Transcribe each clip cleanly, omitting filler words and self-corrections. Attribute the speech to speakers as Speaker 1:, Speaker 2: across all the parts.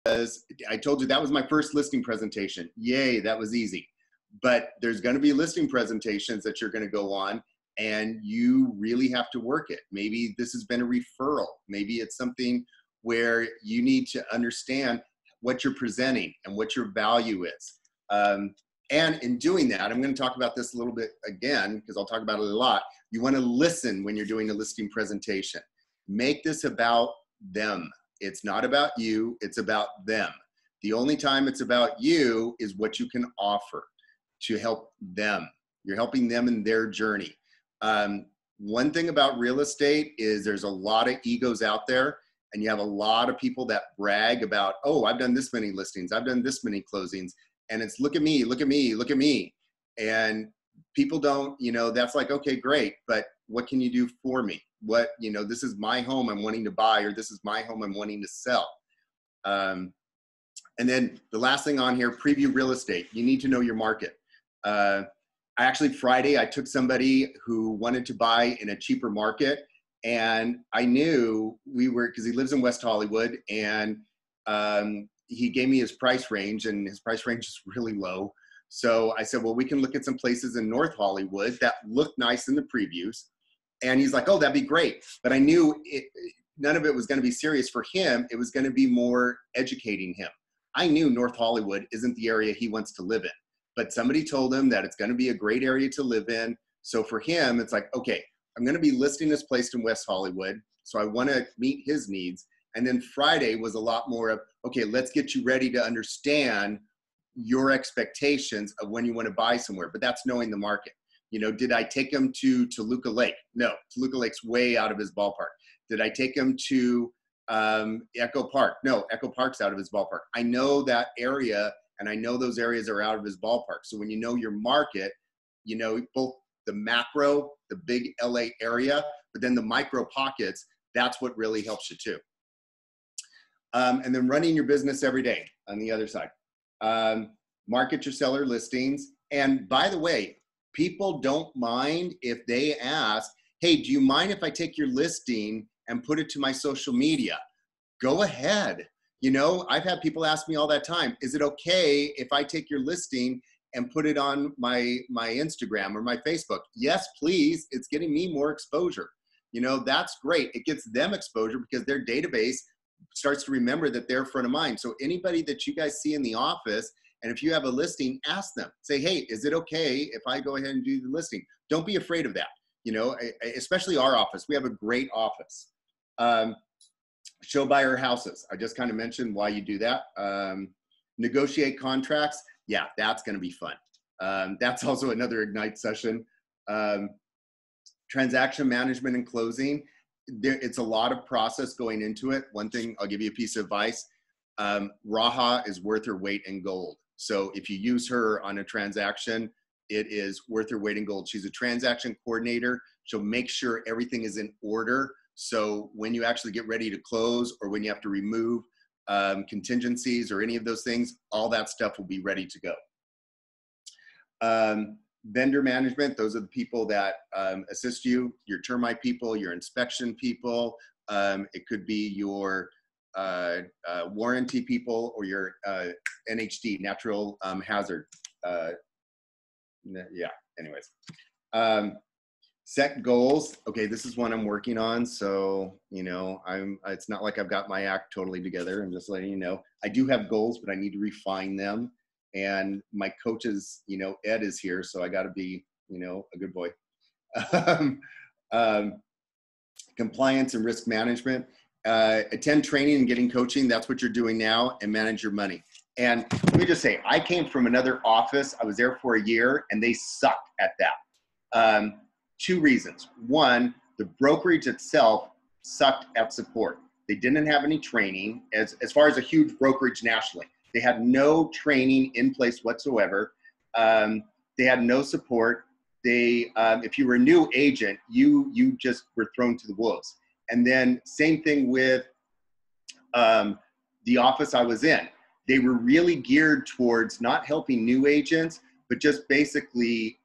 Speaker 1: I told you that was my first listing presentation. Yay, that was easy. But there's going to be listing presentations that you're going to go on, and you really have to work it. Maybe this has been a referral. Maybe it's something where you need to understand what you're presenting and what your value is. And in doing that, I'm going to talk about this a little bit again, because I'll talk about it a lot. You want to listen when you're doing a listing presentation. Make this about them. It's not about you, it's about them. The only time it's about you is what you can offer to help them. You're helping them in their journey. One thing about real estate is there's a lot of egos out there, and you have a lot of people that brag about, oh, I've done this many listings, I've done this many closings, and it's look at me, look at me, look at me. And people don't, you know, that's like, okay, great, but what can you do for me? What, you know, this is my home I'm wanting to buy, or this is my home I'm wanting to sell. And then the last thing on here, preview real estate. You need to know your market. Actually, Friday, I took somebody who wanted to buy in a cheaper market, and I knew because he lives in West Hollywood, and he gave me his price range, and his price range is really low. So I said, well, we can look at some places in North Hollywood that look nice in the previews. And he's like, oh, that'd be great. But I knew none of it was going to be serious for him. It was going to be more educating him. I knew North Hollywood isn't the area he wants to live in, but somebody told him that it's going to be a great area to live in. So for him, it's like, okay, I'm going to be listing this place in West Hollywood. So I want to meet his needs. And then Friday was a lot more of, okay, let's get you ready to understand your expectations of when you want to buy somewhere. But that's knowing the market. You know, did I take him to Toluca Lake? No, Toluca Lake's way out of his ballpark. Did I take him to Echo Park? No, Echo Park's out of his ballpark. I know that area, and I know those areas are out of his ballpark. So when you know your market, you know both the macro, the big LA area, but then the micro pockets, that's what really helps you too. And then running your business every day on the other side. Market your seller listings. And by the way, people don't mind if they ask, hey, do you mind if I take your listing and put it to my social media? Go ahead. You know, I've had people ask me all that time, is it okay if I take your listing and put it on my Instagram or my Facebook? Yes, please. It's getting me more exposure. You know, that's great. It gets them exposure because their database starts to remember that they're front of mind. So anybody that you guys see in the office, and if you have a listing, ask them. Say, hey, is it okay if I go ahead and do the listing? Don't be afraid of that. You know, especially our office. We have a great office. Show buyer houses. I just kind of mentioned why you do that. Negotiate contracts. Yeah, that's going to be fun. That's also another Ignite session. Transaction management and closing. It's a lot of process going into it. One thing, I'll give you a piece of advice. Raha is worth her weight in gold. So if you use her on a transaction, it is worth her weight in gold. She's a transaction coordinator. She'll make sure everything is in order. So when you actually get ready to close, or when you have to remove contingencies or any of those things, all that stuff will be ready to go. Vendor management, those are the people that assist you, your termite people, your inspection people. It could be your warranty people, or your NHD, natural hazard. Yeah, anyways. Set goals. Okay, this is one I'm working on. So, you know, it's not like I've got my act totally together. I'm just letting you know. I do have goals, but I need to refine them. And my coach is, you know, Ed is here. So I got to be, you know, a good boy. Compliance and risk management. Attend training and getting coaching. That's what you're doing now, and manage your money. And let me just say, I came from another office. I was there for a year, and they sucked at that. Two reasons. One, the brokerage itself sucked at support. They didn't have any training as far as a huge brokerage nationally. They had no training in place whatsoever. They had no support. If you were a new agent, you just were thrown to the wolves. And then same thing with the office I was in. They were really geared towards not helping new agents, but just basically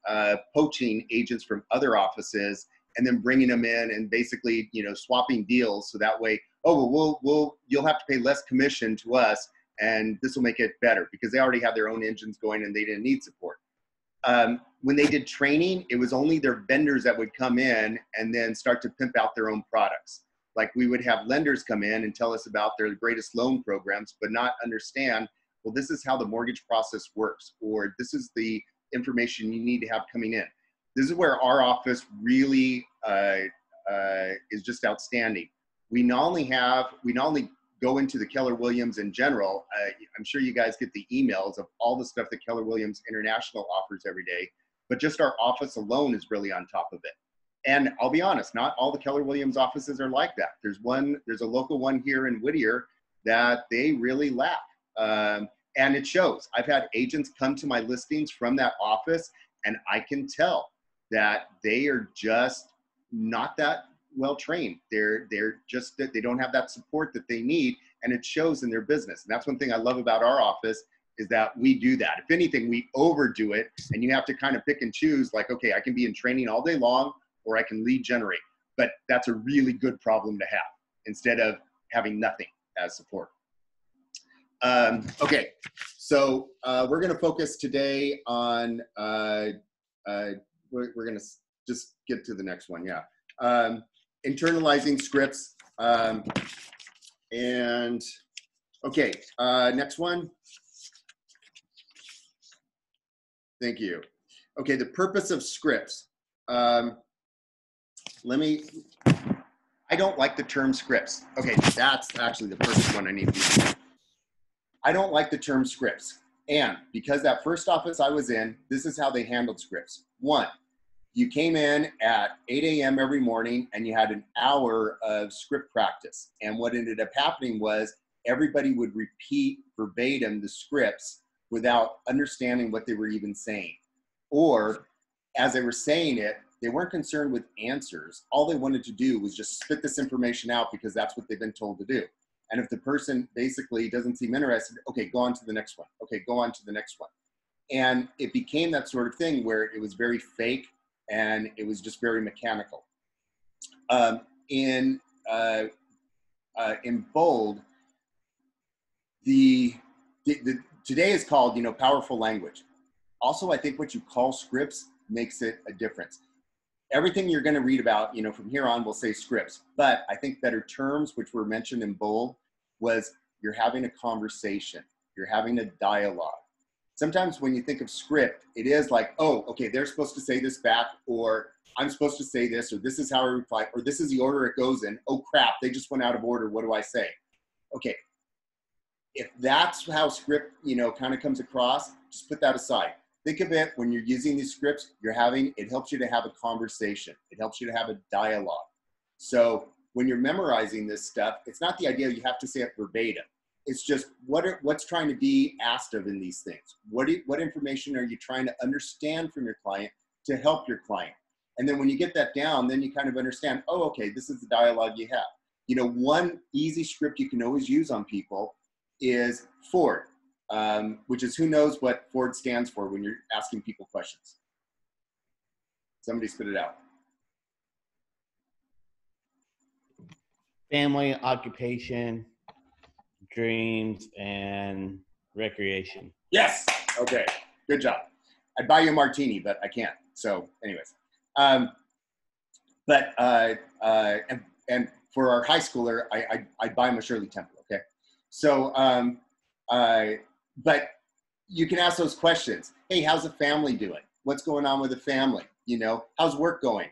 Speaker 1: poaching agents from other offices and then bringing them in and basically, you know, swapping deals. So that way, oh, well, you'll have to pay less commission to us and this will make it better, because they already had their own engines going and they didn't need support. When they did training, it was only their vendors that would come in and then start to pimp out their own products. Like, we would have lenders come in and tell us about their greatest loan programs, but not understand, well, this is how the mortgage process works, or this is the information you need to have coming in. This is where our office really is just outstanding. We not only go into the Keller Williams in general. I'm sure you guys get the emails of all the stuff that Keller Williams International offers every day, but just our office alone is really on top of it. And I'll be honest, not all the Keller Williams offices are like that. There's a local one here in Whittier that they really lack. And it shows. I've had agents come to my listings from that office, and I can tell that they are just not that well trained. They don't have that support that they need, and it shows in their business. And that's one thing I love about our office, is that we do that. If anything, we overdo it, and you have to kind of pick and choose, like, okay, I can be in training all day long, or I can lead generate. But that's a really good problem to have, instead of having nothing as support. Okay, so we're going to focus today on, we're going to just get to the next one, yeah. Internalizing scripts. And okay, next one. Thank you. Okay, the purpose of scripts. I don't like the term scripts. Okay, that's actually the first one I need to use. I don't like the term scripts. And because that first office I was in, this is how they handled scripts. One, you came in at 8 a.m. every morning and you had an hour of script practice. And what ended up happening was everybody would repeat verbatim the scripts without understanding what they were even saying. Or as they were saying it, they weren't concerned with answers. All they wanted to do was just spit this information out because that's what they've been told to do. And if the person basically doesn't seem interested, okay, go on to the next one. Okay, go on to the next one. And it became that sort of thing where it was very fake and it was just very mechanical. In bold, today is called, powerful language. Also, I think what you call scripts makes it a difference. Everything you're going to read about, from here on will say scripts, but I think better terms, which were mentioned in bold, was you're having a conversation, you're having a dialogue. Sometimes when you think of script, it is like, oh, okay, they're supposed to say this back, or I'm supposed to say this, or this is how I reply, or this is the order it goes in. Oh crap, they just went out of order. What do I say? Okay, if that's how script, kind of comes across, just put that aside. Think of it when you're using these scripts, it helps you to have a conversation. It helps you to have a dialogue. So when you're memorizing this stuff, it's not the idea you have to say it verbatim. It's just what's trying to be asked of in these things. What information are you trying to understand from your client to help your client? And then when you get that down, then you kind of understand, oh, okay, this is the dialogue you have. One easy script you can always use on people is Ford. Which is, who knows what Ford stands for when you're asking people questions? Somebody spit it out.
Speaker 2: Family, occupation, dreams, and recreation.
Speaker 1: Yes. Okay. Good job. I'd buy you a martini, but I can't. So anyways, and for our high schooler, I'd buy him a Shirley Temple. Okay. So, but you can ask those questions. Hey, how's the family doing? What's going on with the family? How's work going?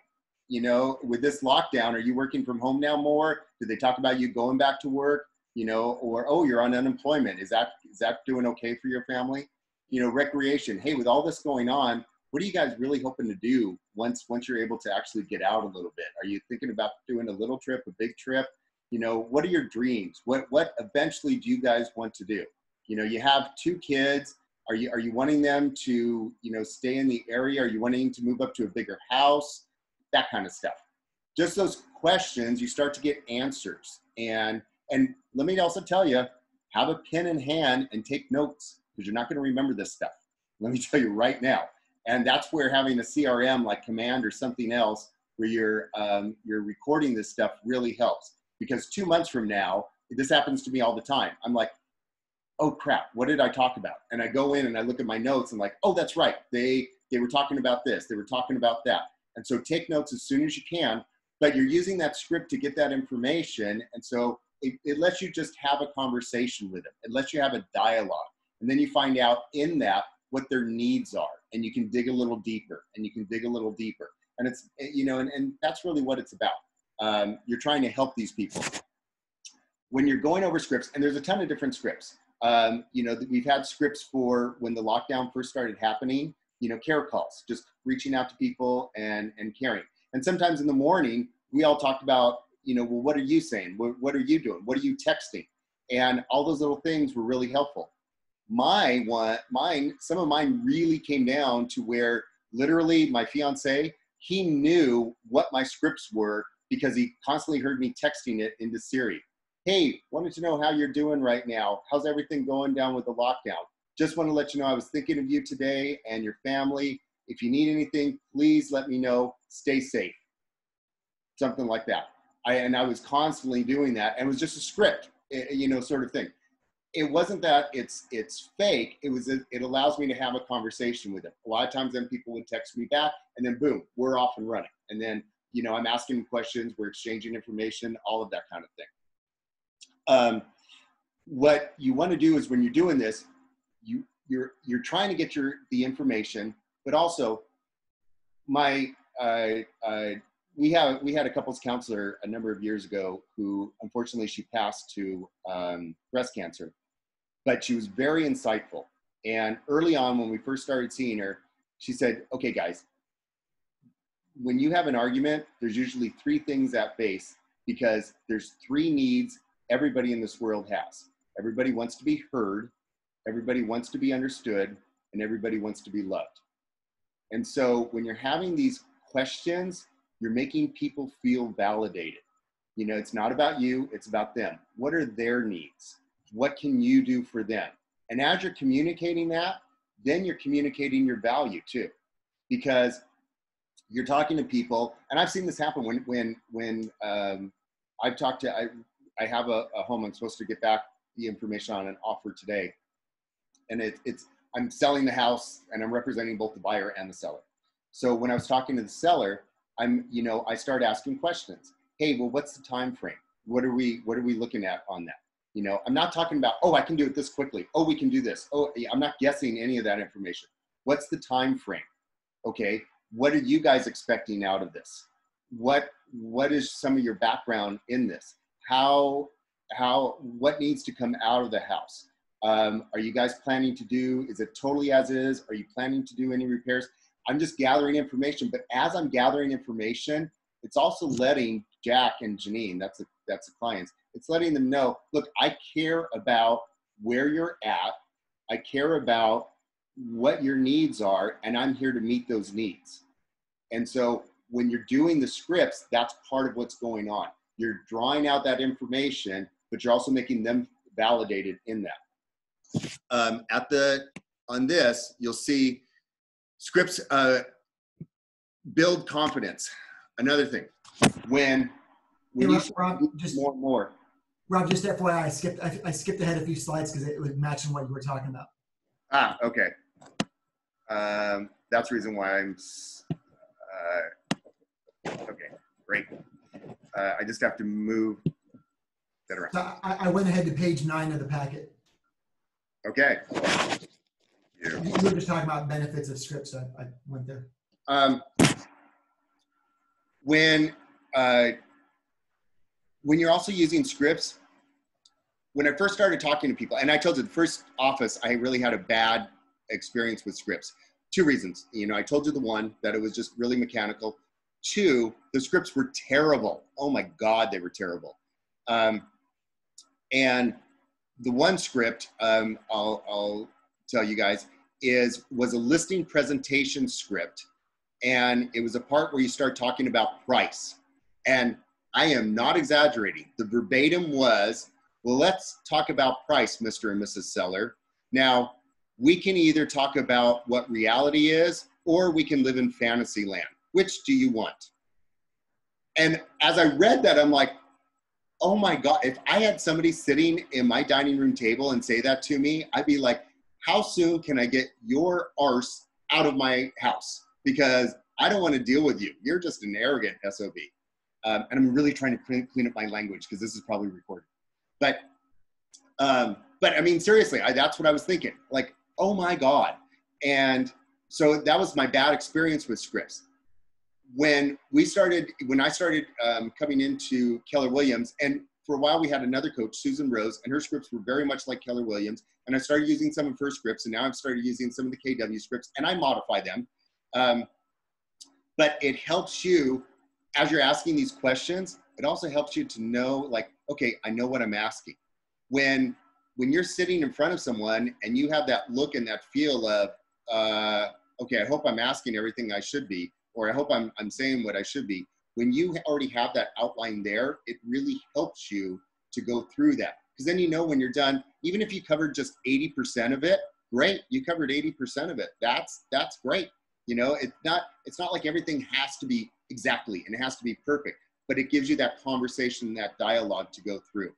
Speaker 1: With this lockdown, are you working from home now more? Did they talk about you going back to work? Or, oh, you're on unemployment. Is that doing okay for your family? Recreation. Hey, with all this going on, what are you guys really hoping to do once you're able to actually get out a little bit? Are you thinking about doing a little trip, a big trip? What are your dreams? What eventually do you guys want to do? You have 2 kids. Are you wanting them to, stay in the area? Are you wanting to move up to a bigger house? That kind of stuff. Just those questions, you start to get answers. And let me also tell you, have a pen in hand and take notes, because you're not going to remember this stuff. Let me tell you right now. And that's where having a CRM like Command or something else, where you're recording this stuff, really helps. Because 2 months from now, this happens to me all the time. I'm like, oh crap, what did I talk about? And I go in and I look at my notes and like, oh, that's right. They were talking about this. They were talking about that. And so take notes as soon as you can, but you're using that script to get that information. And so it lets you just have a conversation with them. It lets you have a dialogue. And then you find out in that what their needs are. And you can dig a little deeper and you can dig a little deeper. And it's, you know, and that's really what it's about. You're trying to help these people. When you're going over scripts, and there's a ton of different scripts. You know, we've had scripts for when the lockdown first started happening, you know, care calls, just reaching out to people and caring. And sometimes in the morning, we all talked about, you know, well, what are you saying? What are you doing? What are you texting? And all those little things were really helpful. Some of mine really came down to where literally my fiance, he knew what my scripts were because he constantly heard me texting it into Siri. Hey, wanted to know how you're doing right now. How's everything going down with the lockdown? Just want to let you know I was thinking of you today and your family. If you need anything, please let me know. Stay safe. Something like that. I was constantly doing that, and it was just a script, you know, sort of thing. It wasn't that it's fake. It allows me to have a conversation with them. A lot of times then people would text me back, and then boom, we're off and running. And then, you know, I'm asking them questions, we're exchanging information, all of that kind of thing. What you want to do is when you're doing this, you're trying to get the information, but also we had a couples counselor a number of years ago who unfortunately she passed to breast cancer, but she was very insightful. And early on when we first started seeing her, she said, okay guys, when you have an argument, there's usually 3 things at base because there's 3 needs everybody in this world has. Everybody wants to be heard, everybody wants to be understood, and everybody wants to be loved. And so when you're having these questions, you're making people feel validated. You know, it's not about you, it's about them. What are their needs? What can you do for them? And as you're communicating that, then you're communicating your value too. Because you're talking to people, and I've seen this happen when I've talked to, I have a home I'm supposed to get back the information on an offer today. And I'm selling the house and I'm representing both the buyer and the seller. So when I was talking to the seller, I started asking questions. Hey, well, what's the time frame? What are we looking at on that? You know, I'm not talking about, oh, I can do it this quickly. Oh, we can do this. Oh, I'm not guessing any of that information. What's the time frame? Okay, what are you guys expecting out of this? What is some of your background in this? What needs to come out of the house? Are you guys planning to do, is it totally as is? Are you planning to do any repairs? I'm just gathering information, but as I'm gathering information, it's also letting Jack and Janine, that's the clients, it's letting them know, look, I care about where you're at. I care about what your needs are, and I'm here to meet those needs. And so when you're doing the scripts, that's part of what's going on. You're drawing out that information, but you're also making them validated in that. On this, you'll see scripts build confidence. Another thing, when you
Speaker 3: Rob, just
Speaker 1: more and more.
Speaker 3: Rob, just FYI, I skipped ahead a few slides because it was matching what you were talking about.
Speaker 1: Ah, okay. That's the reason why I'm. Okay, great. I just have to move that around.
Speaker 3: So I went ahead to page 9 of the packet.
Speaker 1: Okay.
Speaker 3: You were just talking about benefits of scripts, so I went there.
Speaker 1: When you're also using scripts, when I first started talking to people, and I told you the first office, I really had a bad experience with scripts. 2 reasons. You know, I told you the one, that it was just really mechanical. 2, the scripts were terrible. Oh my God, they were terrible. And the one script, I'll tell you guys, was a listing presentation script. And it was a part where you start talking about price. And I am not exaggerating. The verbatim was, well, let's talk about price, Mr. and Mrs. Seller. Now, we can either talk about what reality is, or we can live in fantasy land. Which do you want? And as I read that, I'm like, oh my God, if I had somebody sitting in my dining room table and say that to me, I'd be like, how soon can I get your arse out of my house? Because I don't want to deal with you. You're just an arrogant SOB. And I'm really trying to clean up my language because this is probably recorded. But I mean, seriously, that's what I was thinking. Like, oh my God. And so that was my bad experience with scripts. When I started coming into Keller Williams, and for a while we had another coach, Susan Rose, and her scripts were very much like Keller Williams. And I started using some of her scripts, and now I've started using some of the KW scripts, and I modify them. But it helps you, as you're asking these questions, it also helps you to know, like, okay, I know what I'm asking. When you're sitting in front of someone and you have that look and that feel of, okay, I hope I'm asking everything I should be, or I hope I'm saying what I should be. When you already have that outline there, it really helps you to go through that. Because then you know when you're done, even if you covered just 80% of it, great, you covered 80% of it. That's great. You know, it's not like everything has to be exactly and it has to be perfect, but it gives you that conversation, that dialogue to go through.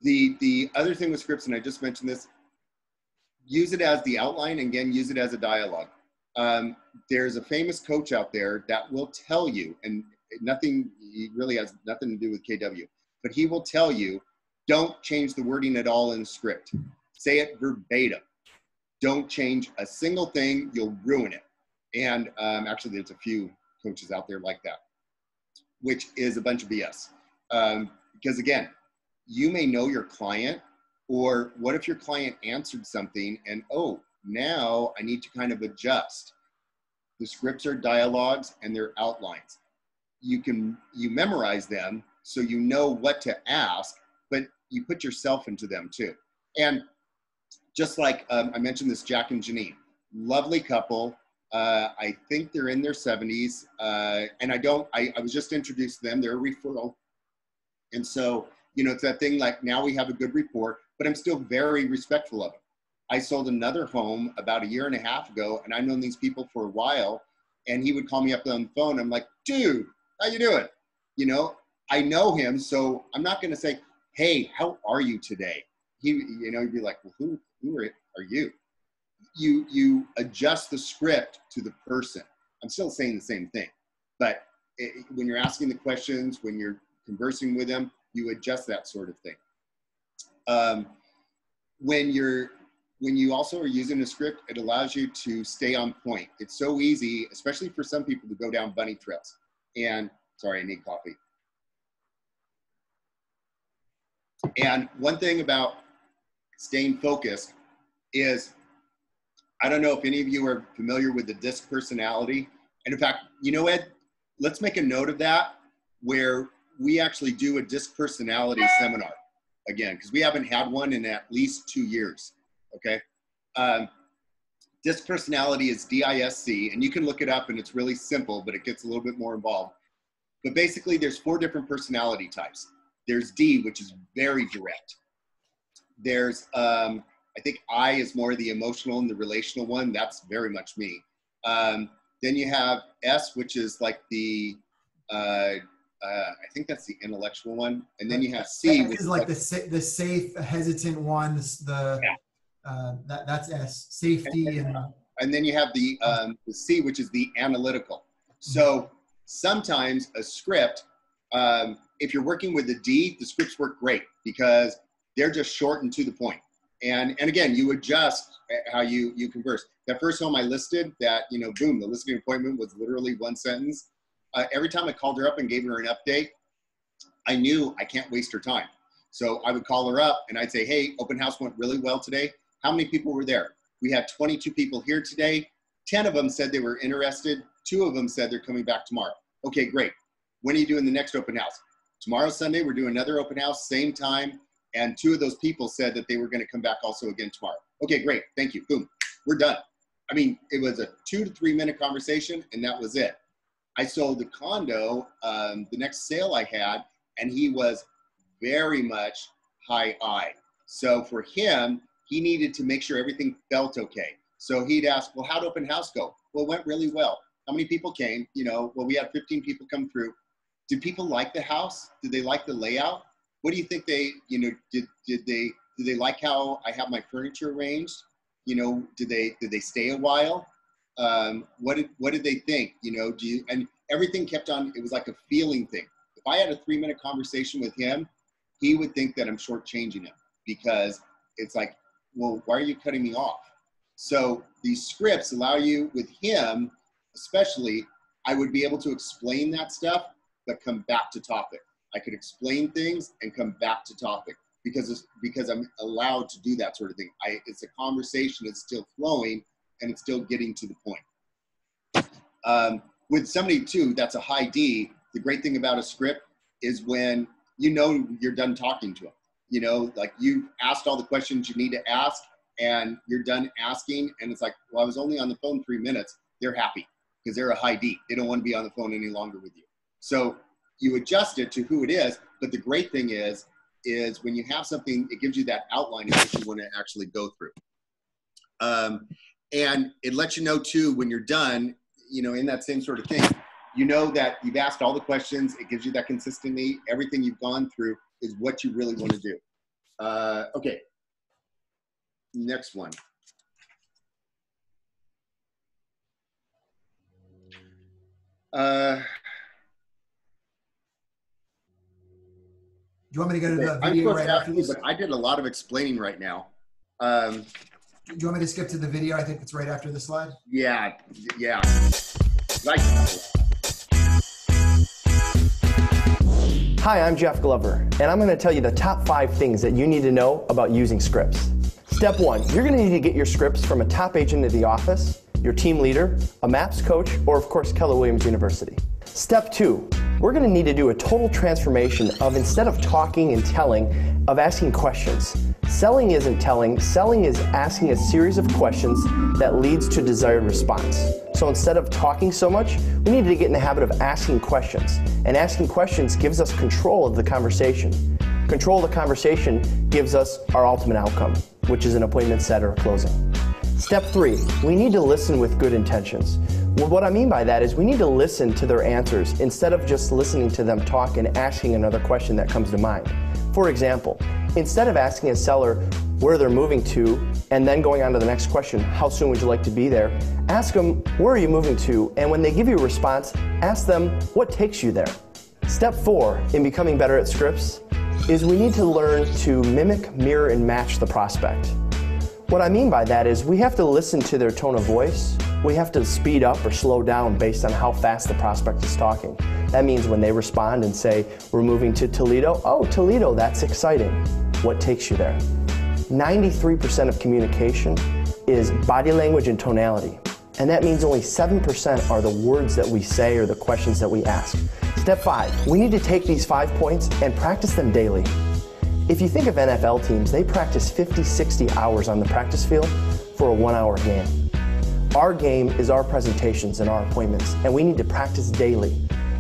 Speaker 1: The other thing with scripts, and I just mentioned this, use it as the outline, and again, use it as a dialogue. There's a famous coach out there that will tell you, and he really has nothing to do with KW, but he will tell you, don't change the wording at all in the script. Say it verbatim. Don't change a single thing, you'll ruin it. And actually, there's a few coaches out there like that, which is a bunch of BS. Because again, you may know your client, or what if your client answered something and, oh, now I need to kind of adjust. The scripts are dialogues and they're outlines. You memorize them so you know what to ask, but you put yourself into them too. And just like I mentioned this Jack and Janine, lovely couple. I think they're in their 70s, and I was just introduced to them. They're a referral. And so, you know, it's that thing like now we have a good rapport, but I'm still very respectful of them. I sold another home about 1.5 years ago, and I've known these people for a while, and he would call me up on the phone. I'm like, dude, how you doing? You know, I know him, so I'm not going to say, hey, how are you today? He'd be like, well, who are you? You adjust the script to the person. I'm still saying the same thing, but when you're asking the questions, when you're conversing with them, you adjust that sort of thing. When you also are using a script, it allows you to stay on point. It's so easy, especially for some people, to go down bunny trails. And sorry, I need coffee. And one thing about staying focused is, I don't know if any of you are familiar with the DISC personality. And in fact, you know, Ed, let's make a note of that, where we actually do a DISC personality seminar again, because we haven't had one in at least 2 years, okay? DISC personality is DISC, and you can look it up and it's really simple, but it gets a little bit more involved. But basically there's 4 different personality types. There's D, which is very direct. There's, I think I is more the emotional and the relational one. That's very much me. Then you have S, which is like the, I think that's the intellectual one. And then you have C, which is
Speaker 3: like the safe, hesitant one. That's S, safety.
Speaker 1: And then you have the C, which is the analytical. So sometimes a script, if you're working with the D, the scripts work great because they're just short and to the point. And again, you adjust how you converse. That first home I listed, that, you know, boom, the listing appointment was literally 1 sentence. Every time I called her up and gave her an update, I knew I can't waste her time. So I would call her up and I'd say, hey, open house went really well today. How many people were there? We had 22 people here today. 10 of them said they were interested. 2 of them said they're coming back tomorrow. Okay, great. When are you doing the next open house? Tomorrow, Sunday, we're doing another open house, same time. And 2 of those people said that they were going to come back also again tomorrow. Okay, great. Thank you. Boom. We're done. I mean, it was a 2 to 3 minute conversation and that was it. I sold the condo, the next sale I had, and he was very much high I. So for him, he needed to make sure everything felt okay. So he'd ask, well, how'd open house go? Well, it went really well. How many people came? You know, well, we had 15 people come through. Did people like the house? Did they like the layout? What do you think they, you know, did they like how I have my furniture arranged? You know, did they stay a while? What did they think? You know, and everything kept on, it was like a feeling thing. If I had a 3-minute conversation with him, he would think that I'm shortchanging him, because it's like, well, why are you cutting me off? So these scripts allow you, with him especially, I would be able to explain that stuff, but come back to topic. I could explain things and come back to topic because I'm allowed to do that sort of thing. It's a conversation, it's still flowing, and it's still getting to the point. With somebody too, that's a high D, the great thing about a script is when you know you're done talking to them. You know, like you've asked all the questions you need to ask and you're done asking, and it's like, well, I was only on the phone 3 minutes. They're happy because they're a high D. They don't want to be on the phone any longer with you. So you adjust it to who it is, but the great thing is when you have something, it gives you that outline of what you want to actually go through. And it lets you know too, when you're done, you know, in that same sort of thing, you know that you've asked all the questions. It gives you that consistency. Everything you've gone through is what you really want to do. Okay, next one.
Speaker 3: Do you want me to go to the
Speaker 1: I'm
Speaker 3: video
Speaker 1: supposed
Speaker 3: right
Speaker 1: to ask
Speaker 3: after
Speaker 1: you,
Speaker 3: this?
Speaker 1: but I did a lot of explaining right now.
Speaker 3: Do you want me to skip to the video? I think it's right after the slide.
Speaker 1: Yeah.
Speaker 4: Hi, I'm Jeff Glover, and I'm going to tell you the top 5 things that you need to know about using scripts. Step 1, you're going to need to get your scripts from a top agent at the office, your team leader, a MAPS coach, or of course Keller Williams University. Step 2, we're going to need to do a total transformation of, instead of talking and telling, of asking questions. Selling isn't telling, selling is asking a series of questions that leads to desired response. So instead of talking so much, we need to get in the habit of asking questions. And asking questions gives us control of the conversation. Control of the conversation gives us our ultimate outcome, which is an appointment set or a closing. Step 3, we need to listen with good intentions. Well, what I mean by that is we need to listen to their answers instead of just listening to them talk and asking another question that comes to mind. For example, instead of asking a seller where they're moving to and then going on to the next question, how soon would you like to be there? Ask them, where are you moving to? And when they give you a response, ask them, what takes you there? Step 4 in becoming better at scripts is we need to learn to mimic, mirror, and match the prospect. What I mean by that is we have to listen to their tone of voice. We have to speed up or slow down based on how fast the prospect is talking. That means when they respond and say, we're moving to Toledo, oh, Toledo, that's exciting. What takes you there? 93% of communication is body language and tonality. And that means only 7% are the words that we say or the questions that we ask. Step 5, we need to take these 5 points and practice them daily. If you think of NFL teams, they practice 50, 60 hours on the practice field for a 1-hour game. Our game is our presentations and our appointments, and we need to practice daily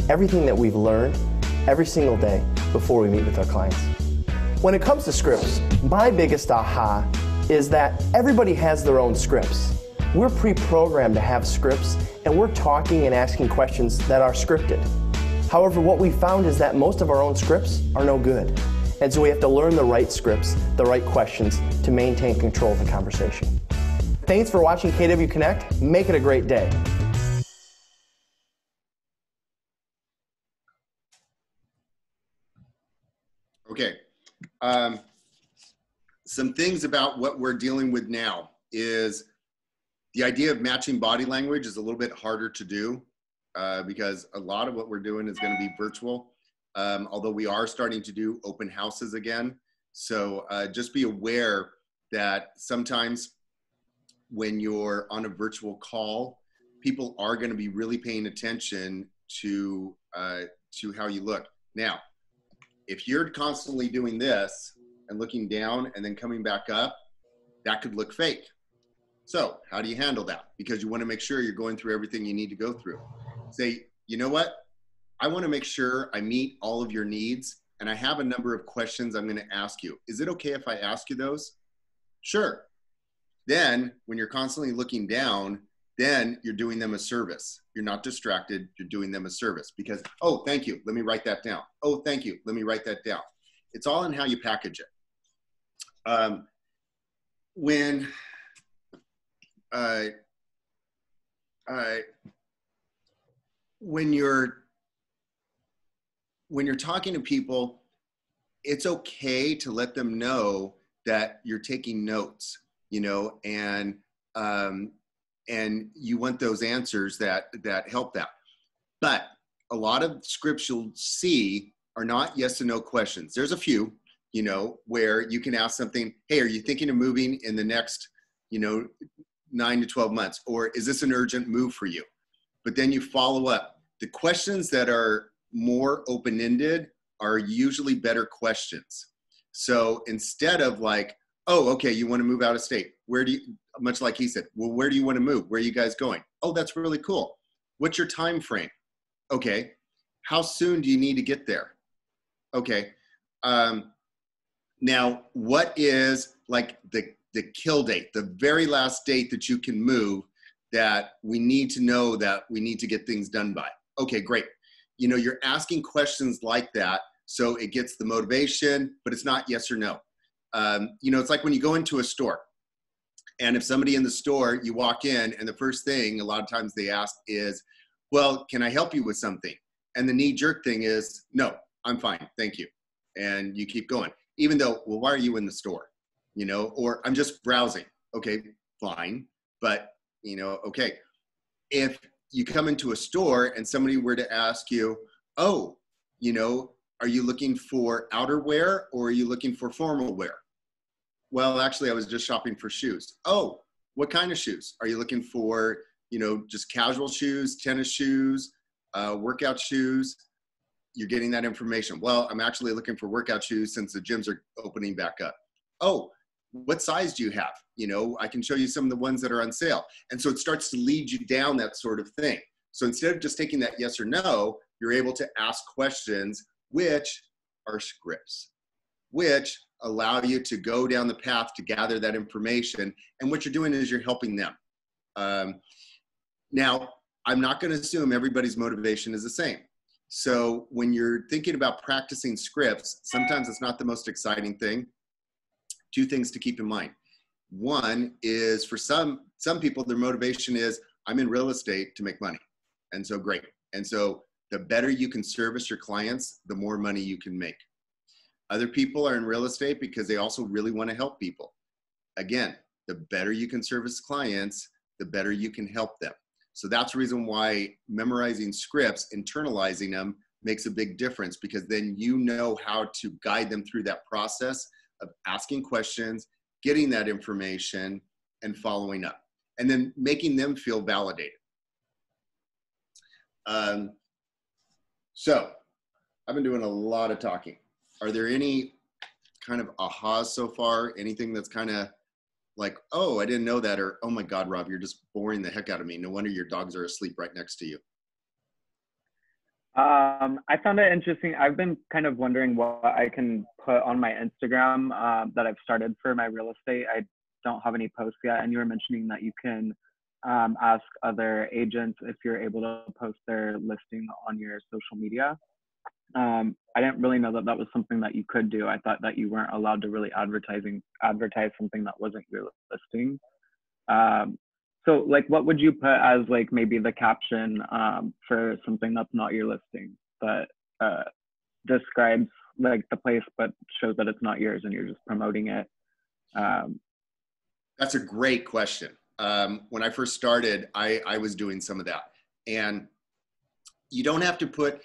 Speaker 4: everything that we've learned every single day before we meet with our clients. When it comes to scripts, my biggest aha is that everybody has their own scripts. We're pre-programmed to have scripts, and we're talking and asking questions that are scripted. However, what we found is that most of our own scripts are no good. And so we have to learn the right scripts, the right questions to maintain control of the conversation. Thanks for watching KW Connect. Make it a great day.
Speaker 1: Okay. Some things about what we're dealing with now is the idea of matching body language is a little bit harder to do because a lot of what we're doing is going to be virtual. Although we are starting to do open houses again. So just be aware that sometimes when you're on a virtual call, people are going to be really paying attention to how you look. Now, if you're constantly doing this and looking down and then coming back up, that could look fake. So how do you handle that? Because you want to make sure you're going through everything you need to go through. Say, you know what? I want to make sure I meet all of your needs, and I have a number of questions I'm going to ask you. Is it okay if I ask you those? Sure. Then, when you're constantly looking down, then you're doing them a service. You're not distracted. You're doing them a service because, oh, thank you. Let me write that down. Oh, thank you. Let me write that down. It's all in how you package it. When you're talking to people, it's okay to let them know that you're taking notes, you know, and you want those answers that help that. But a lot of scripts you'll see are not yes and no questions. There's a few, you know, where you can ask something, hey, are you thinking of moving in the next, you know, 9 to 12 months? Or is this an urgent move for you? But then you follow up. The questions that are more open-ended are usually better questions. So instead of like, oh, okay, you want to move out of state. Where do you, much like he said, well, where do you want to move? Where are you guys going? Oh, that's really cool. What's your time frame? Okay. How soon do you need to get there? Okay. Now, what is like the kill date, the very last date that you can move that we need to know that we need to get things done by? Okay, great. You know, you're asking questions like that, so it gets the motivation, but it's not yes or no. You know, it's like when you go into a store, and if somebody in the store, you walk in, and the first thing a lot of times they ask is, well, can I help you with something? And the knee-jerk thing is, no, I'm fine, thank you. And you keep going, even though, well, why are you in the store? You know, or I'm just browsing. Okay, fine, but, you know, okay. If you come into a store and somebody were to ask you, oh, you know, are you looking for outerwear or are you looking for formal wear? Well, actually, I was just shopping for shoes. Oh, what kind of shoes? Are you looking for, you know, just casual shoes, tennis shoes, workout shoes? You're getting that information. Well, I'm actually looking for workout shoes since the gyms are opening back up. Oh, what size do you have? You know, I can show you some of the ones that are on sale. And so it starts to lead you down that sort of thing. So instead of just taking that yes or no, you're able to ask questions, which are scripts, which allow you to go down the path to gather that information. And what you're doing is you're helping them. Now, I'm not going to assume everybody's motivation is the same. So when you're thinking about practicing scripts, sometimes it's not the most exciting thing. Two things to keep in mind. One is for some people, their motivation is, I'm in real estate to make money. And so great. And so the better you can service your clients, the more money you can make. Other people are in real estate because they also really want to help people. Again, the better you can service clients, the better you can help them. So that's the reason why memorizing scripts, internalizing them makes a big difference, because then you know how to guide them through that process of asking questions, getting that information, and following up, and then making them feel validated. So I've been doing a lot of talking. Are there any kind of ahas so far? Anything that's kind of like, oh, I didn't know that, or, oh my God, Rob, you're just boring the heck out of me. No wonder your dogs are asleep right next to you.
Speaker 5: I found it interesting. I've been kind of wondering what I can put on my Instagram that I've started for my real estate. I don't have any posts yet. And you were mentioning that you can ask other agents if you're able to post their listing on your social media. I didn't really know that that was something that you could do. I thought that you weren't allowed to really advertise something that wasn't your listing. So like, what would you put as like maybe the caption for something that's not your listing, but describes like the place, but shows that it's not yours and you're just promoting it?
Speaker 1: That's a great question. When I first started, I was doing some of that. And you don't have to put,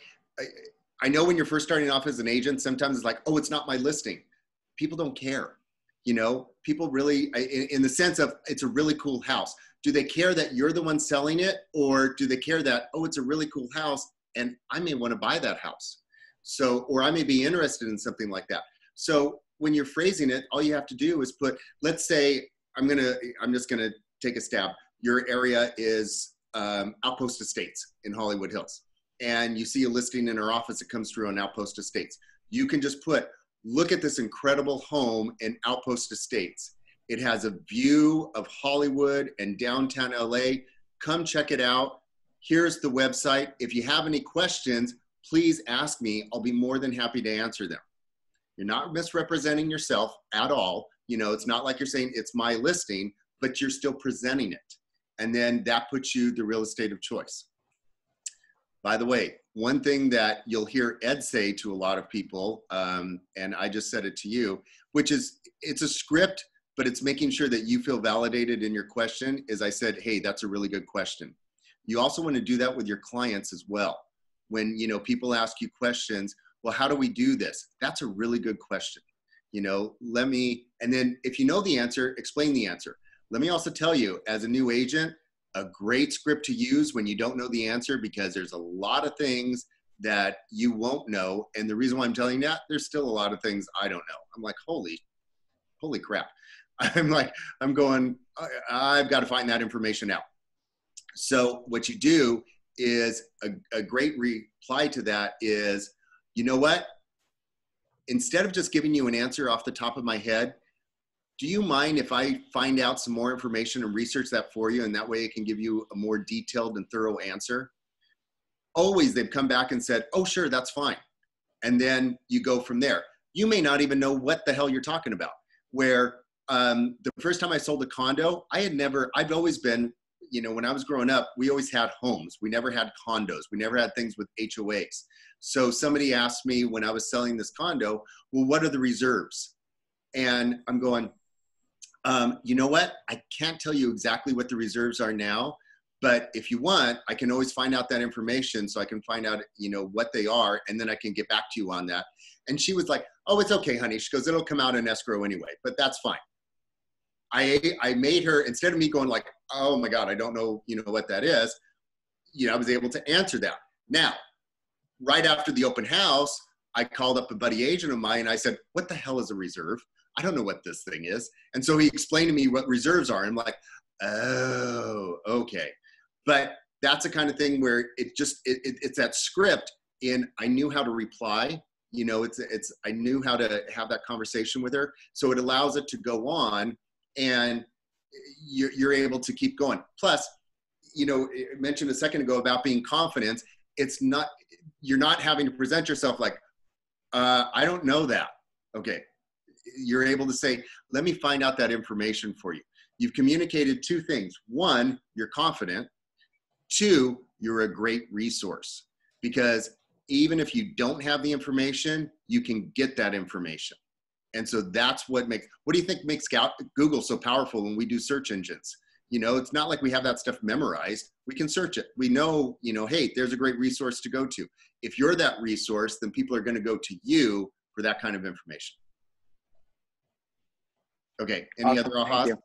Speaker 1: I know when you're first starting off as an agent, sometimes it's like, oh, it's not my listing. People don't care. You know, people really, in the sense of it's a really cool house. Do they care that you're the one selling it? Or do they care that, oh, it's a really cool house and I may want to buy that house? So, or I may be interested in something like that. So when you're phrasing it, all you have to do is put, let's say, I'm just going to take a stab. Your area is Outpost Estates in Hollywood Hills. And you see a listing in our office that comes through on Outpost Estates. You can just put, look at this incredible home in Outpost Estates. It has a view of Hollywood and downtown LA. come check it out. Here's the website. If you have any questions, please ask me. I'll be more than happy to answer them. You're not misrepresenting yourself at all. You know, it's not like you're saying it's my listing, but you're still presenting it. And then that puts you the real estate of choice. By the way, one thing that you'll hear Ed say to a lot of people, and I just said it to you, which is it's a script, but it's making sure that you feel validated in your question, is I said, hey, that's a really good question. You also want to do that with your clients as well. When, you know, people ask you questions, well, how do we do this? That's a really good question. You know, and then if you know the answer, explain the answer. Let me also tell you, as a new agent, a great script to use when you don't know the answer, because there's a lot of things that you won't know. And the reason why I'm telling you that, there's still a lot of things I don't know. I'm like, holy crap. I'm going, I've got to find that information out. So what you do is a great reply to that is, you know what? Instead of just giving you an answer off the top of my head, do you mind if I find out some more information and research that for you, and that way it can give you a more detailed and thorough answer? Always they've come back and said, oh, sure, that's fine. And then you go from there. You may not even know what the hell you're talking about. Where the first time I sold a condo, I've always been, you know, when I was growing up, we always had homes. We never had condos. We never had things with HOAs. So somebody asked me when I was selling this condo, well, what are the reserves? And I'm going, you know what? I can't tell you exactly what the reserves are now, but if you want, I can always find out that information, so I can find out, you know, what they are, and then I can get back to you on that. And she was like, oh, it's okay, honey. She goes, it'll come out in escrow anyway, but that's fine. I made her, instead of me going like, oh my God, I don't know, you know, what that is, you know, I was able to answer that. Now, right after the open house, I called up a buddy agent of mine and I said, what the hell is a reserve? I don't know what this thing is. And so he explained to me what reserves are. I'm like, oh, okay. But that's the kind of thing where it's that script, and I knew how to reply. You know, I knew how to have that conversation with her. So it allows it to go on, and you're able to keep going. Plus, you know, I mentioned a second ago about being confident. You're not having to present yourself like, I don't know that. Okay. You're able to say, let me find out that information for you. You've communicated two things. One, you're confident. Two, you're a great resource, because even if you don't have the information, you can get that information. And so that's what do you think makes Google so powerful when we do search engines? You know, it's not like we have that stuff memorized. We can search it. We know, you know, hey, there's a great resource to go to. If you're that resource, then people are going to go to you for that kind of information. Okay. Any other ahas?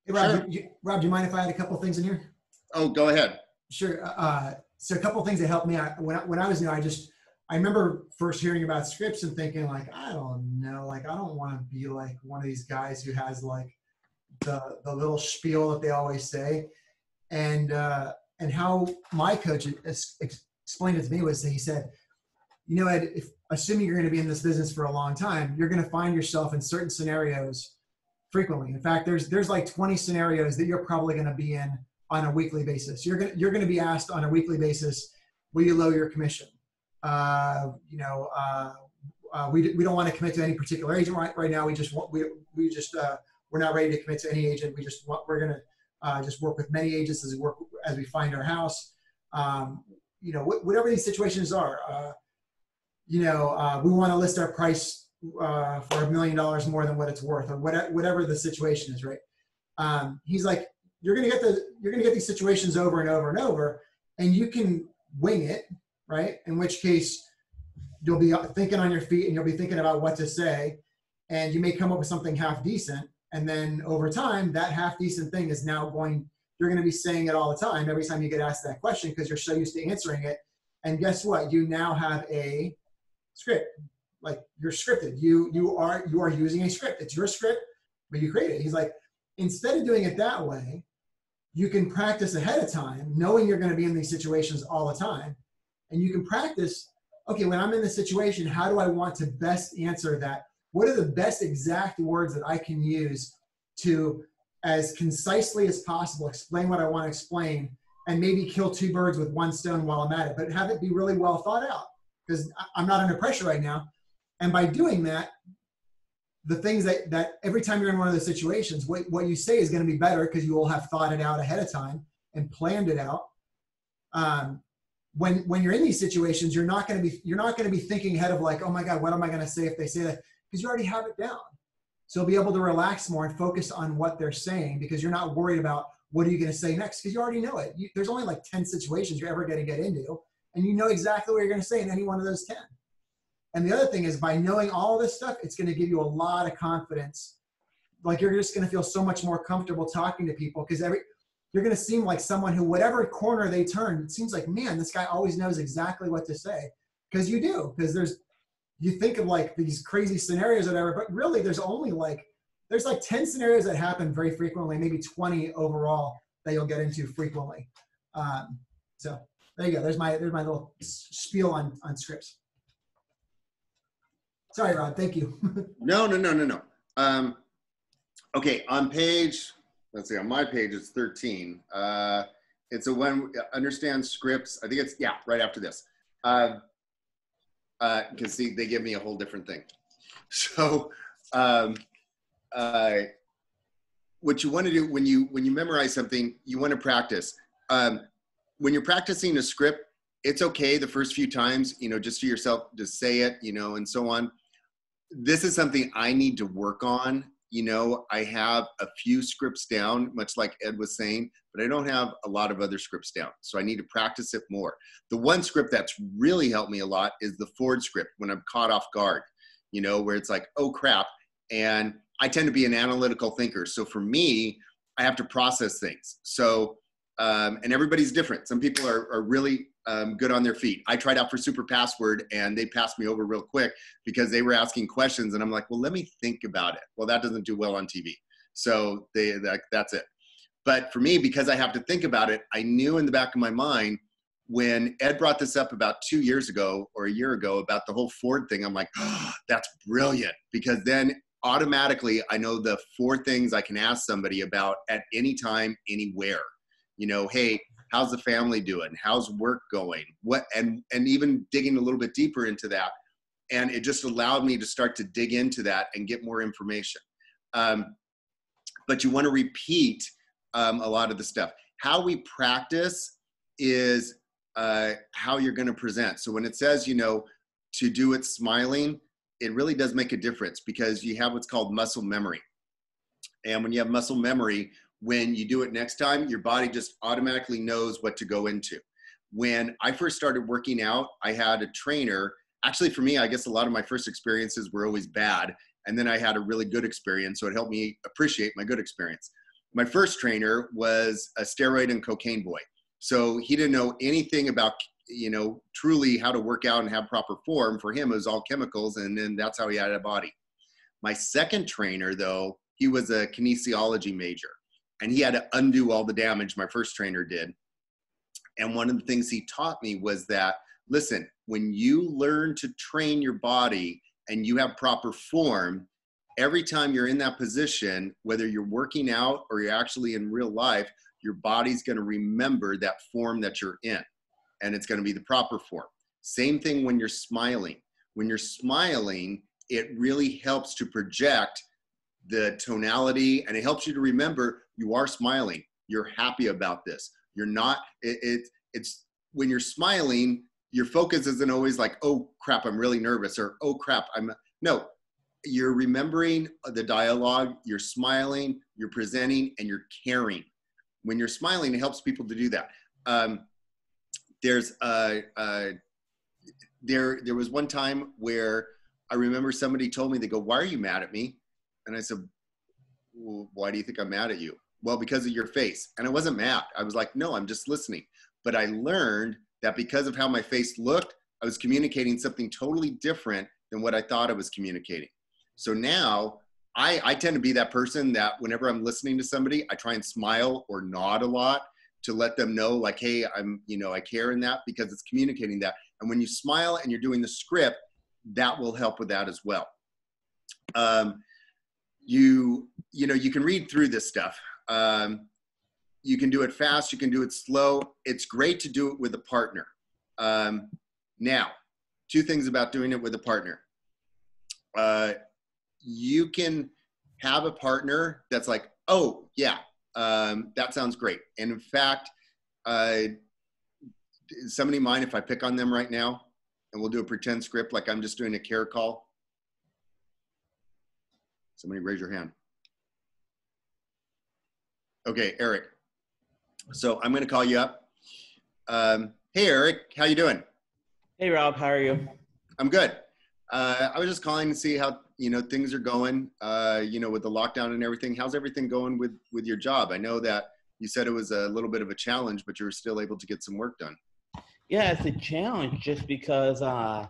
Speaker 3: Hey, Rob, sure. Rob, do you mind if I had a couple things in here?
Speaker 1: Oh, go ahead.
Speaker 3: Sure. So a couple things that helped me. When I was new, I remember first hearing about scripts and thinking like, I don't know, like I don't want to be like one of these guys who has like the little spiel that they always say. And how my coach explained it to me was that he said, you know, Ed, assuming you're going to be in this business for a long time, you're going to find yourself in certain scenarios frequently. In fact, there's like 20 scenarios that you're probably going to be in on a weekly basis. You're going to be asked on a weekly basis, will you lower your commission? We don't want to commit to any particular agent right now. We're not ready to commit to any agent. We're going to just work with many agents as we find our house. You know, whatever these situations are, we want to list our price for $1 million more than what it's worth, or whatever the situation is, right? He's like, you're gonna get these situations over and over and over, and you can wing it, right? In which case, you'll be thinking on your feet and you'll be thinking about what to say, and you may come up with something half decent, and then over time, that half decent thing is now you're going to be saying it all the time, every time you get asked that question, because you're so used to answering it. And guess what? You now have a script. Like, you're scripted. You are using a script. It's your script, but you create it. He's like, instead of doing it that way, you can practice ahead of time, knowing you're going to be in these situations all the time. And you can practice, okay, when I'm in this situation, how do I want to best answer that? What are the best exact words that I can use to, as concisely as possible, explain what I want to explain, and maybe kill two birds with one stone while I'm at it, but have it be really well thought out, because I'm not under pressure right now. And by doing that, the things that every time you're in one of those situations, what you say is going to be better because you will have thought it out ahead of time and planned it out. When you're in these situations, you're not going to be thinking ahead of like, oh my God, what am I going to say if they say that? Because you already have it down. So you'll be able to relax more and focus on what they're saying, because you're not worried about what are you going to say next, because you already know it. There's only like 10 situations you're ever going to get into, and you know exactly what you're going to say in any one of those 10. And the other thing is, by knowing all this stuff, it's going to give you a lot of confidence. Like, you're just going to feel so much more comfortable talking to people, because you're going to seem like someone who, whatever corner they turn, it seems like, man, this guy always knows exactly what to say. Because you do, because you think of like these crazy scenarios or whatever, but really there's like 10 scenarios that happen very frequently, maybe 20 overall that you'll get into frequently. So there you go. There's my little spiel on scripts. Sorry, Rob. Thank you.
Speaker 1: No. Okay, on page, let's see, on my page, it's 13. It's a one, understand scripts. I think it's, yeah, right after this. Because see, they give me a whole different thing. So what you want to do when you memorize something, you want to practice. When you're practicing a script, it's okay the first few times, just to yourself, just say it, and so on. This is something I need to work on. I have a few scripts down, much like Ed was saying, but I don't have a lot of other scripts down. So I need to practice it more. The one script that's really helped me a lot is the Ford script, when I'm caught off guard, where it's like, oh crap. And I tend to be an analytical thinker. So for me, I have to process things. So, and everybody's different. Some people are really good on their feet. I tried out for Super Password and they passed me over real quick because they were asking questions and I'm like, well, let me think about it. Well, that doesn't do well on TV. So that's it. But for me, because I have to think about it, I knew in the back of my mind when Ed brought this up about 2 years ago or a year ago about the whole Ford thing, I'm like, oh, that's brilliant. Because then automatically I know the 4 things I can ask somebody about at any time, anywhere. Hey, how's the family doing? How's work going? And even digging a little bit deeper into that. And it just allowed me to start to dig into that and get more information. But you want to repeat a lot of the stuff. How we practice is how you're going to present. So when it says, to do it smiling, it really does make a difference because you have what's called muscle memory. And when you have muscle memory, when you do it next time, your body just automatically knows what to go into. When I first started working out, I had a trainer. Actually, for me, I guess a lot of my first experiences were always bad. And then I had a really good experience. So it helped me appreciate my good experience. My first trainer was a steroid and cocaine boy. So he didn't know anything about, truly how to work out and have proper form. For him, it was all chemicals. And then that's how he had a body. My second trainer, though, he was a kinesiology major. And he had to undo all the damage my first trainer did. And one of the things he taught me was that, listen, when you learn to train your body and you have proper form, every time you're in that position, whether you're working out or you're actually in real life, your body's going to remember that form that you're in. And it's going to be the proper form. Same thing when you're smiling. When you're smiling, it really helps to project the tonality, and it helps you to remember you are smiling. You're happy about this. You're not, it's when you're smiling, your focus isn't always like, oh crap, I'm really nervous, or oh crap, no, you're remembering the dialogue, you're smiling, you're presenting, and you're caring. When you're smiling, it helps people to do that. There was one time where I remember somebody told me, they go, why are you mad at me? And I said, well, why do you think I'm mad at you? Well, because of your face. And I wasn't mad. I was like, no, I'm just listening. But I learned that because of how my face looked, I was communicating something totally different than what I thought I was communicating. So now I tend to be that person that whenever I'm listening to somebody, I try and smile or nod a lot to let them know like, hey, I care in that, because it's communicating that. And when you smile and you're doing the script, that will help with that as well. You can read through this stuff. You can do it fast, you can do it slow. It's great to do it with a partner. Now, two things about doing it with a partner. You can have a partner that's like, oh yeah, that sounds great. And in fact, does somebody mind if I pick on them right now? And we'll do a pretend script like I'm just doing a care call. Somebody raise your hand. Okay, Eric. So I'm going to call you up. Hey, Eric, how you doing?
Speaker 2: Hey, Rob, how are you?
Speaker 1: I'm good. I was just calling to see how, things are going, with the lockdown and everything. How's everything going with your job? I know that you said it was a little bit of a challenge, but you were still able to get some work done.
Speaker 2: Yeah, it's a challenge just because, I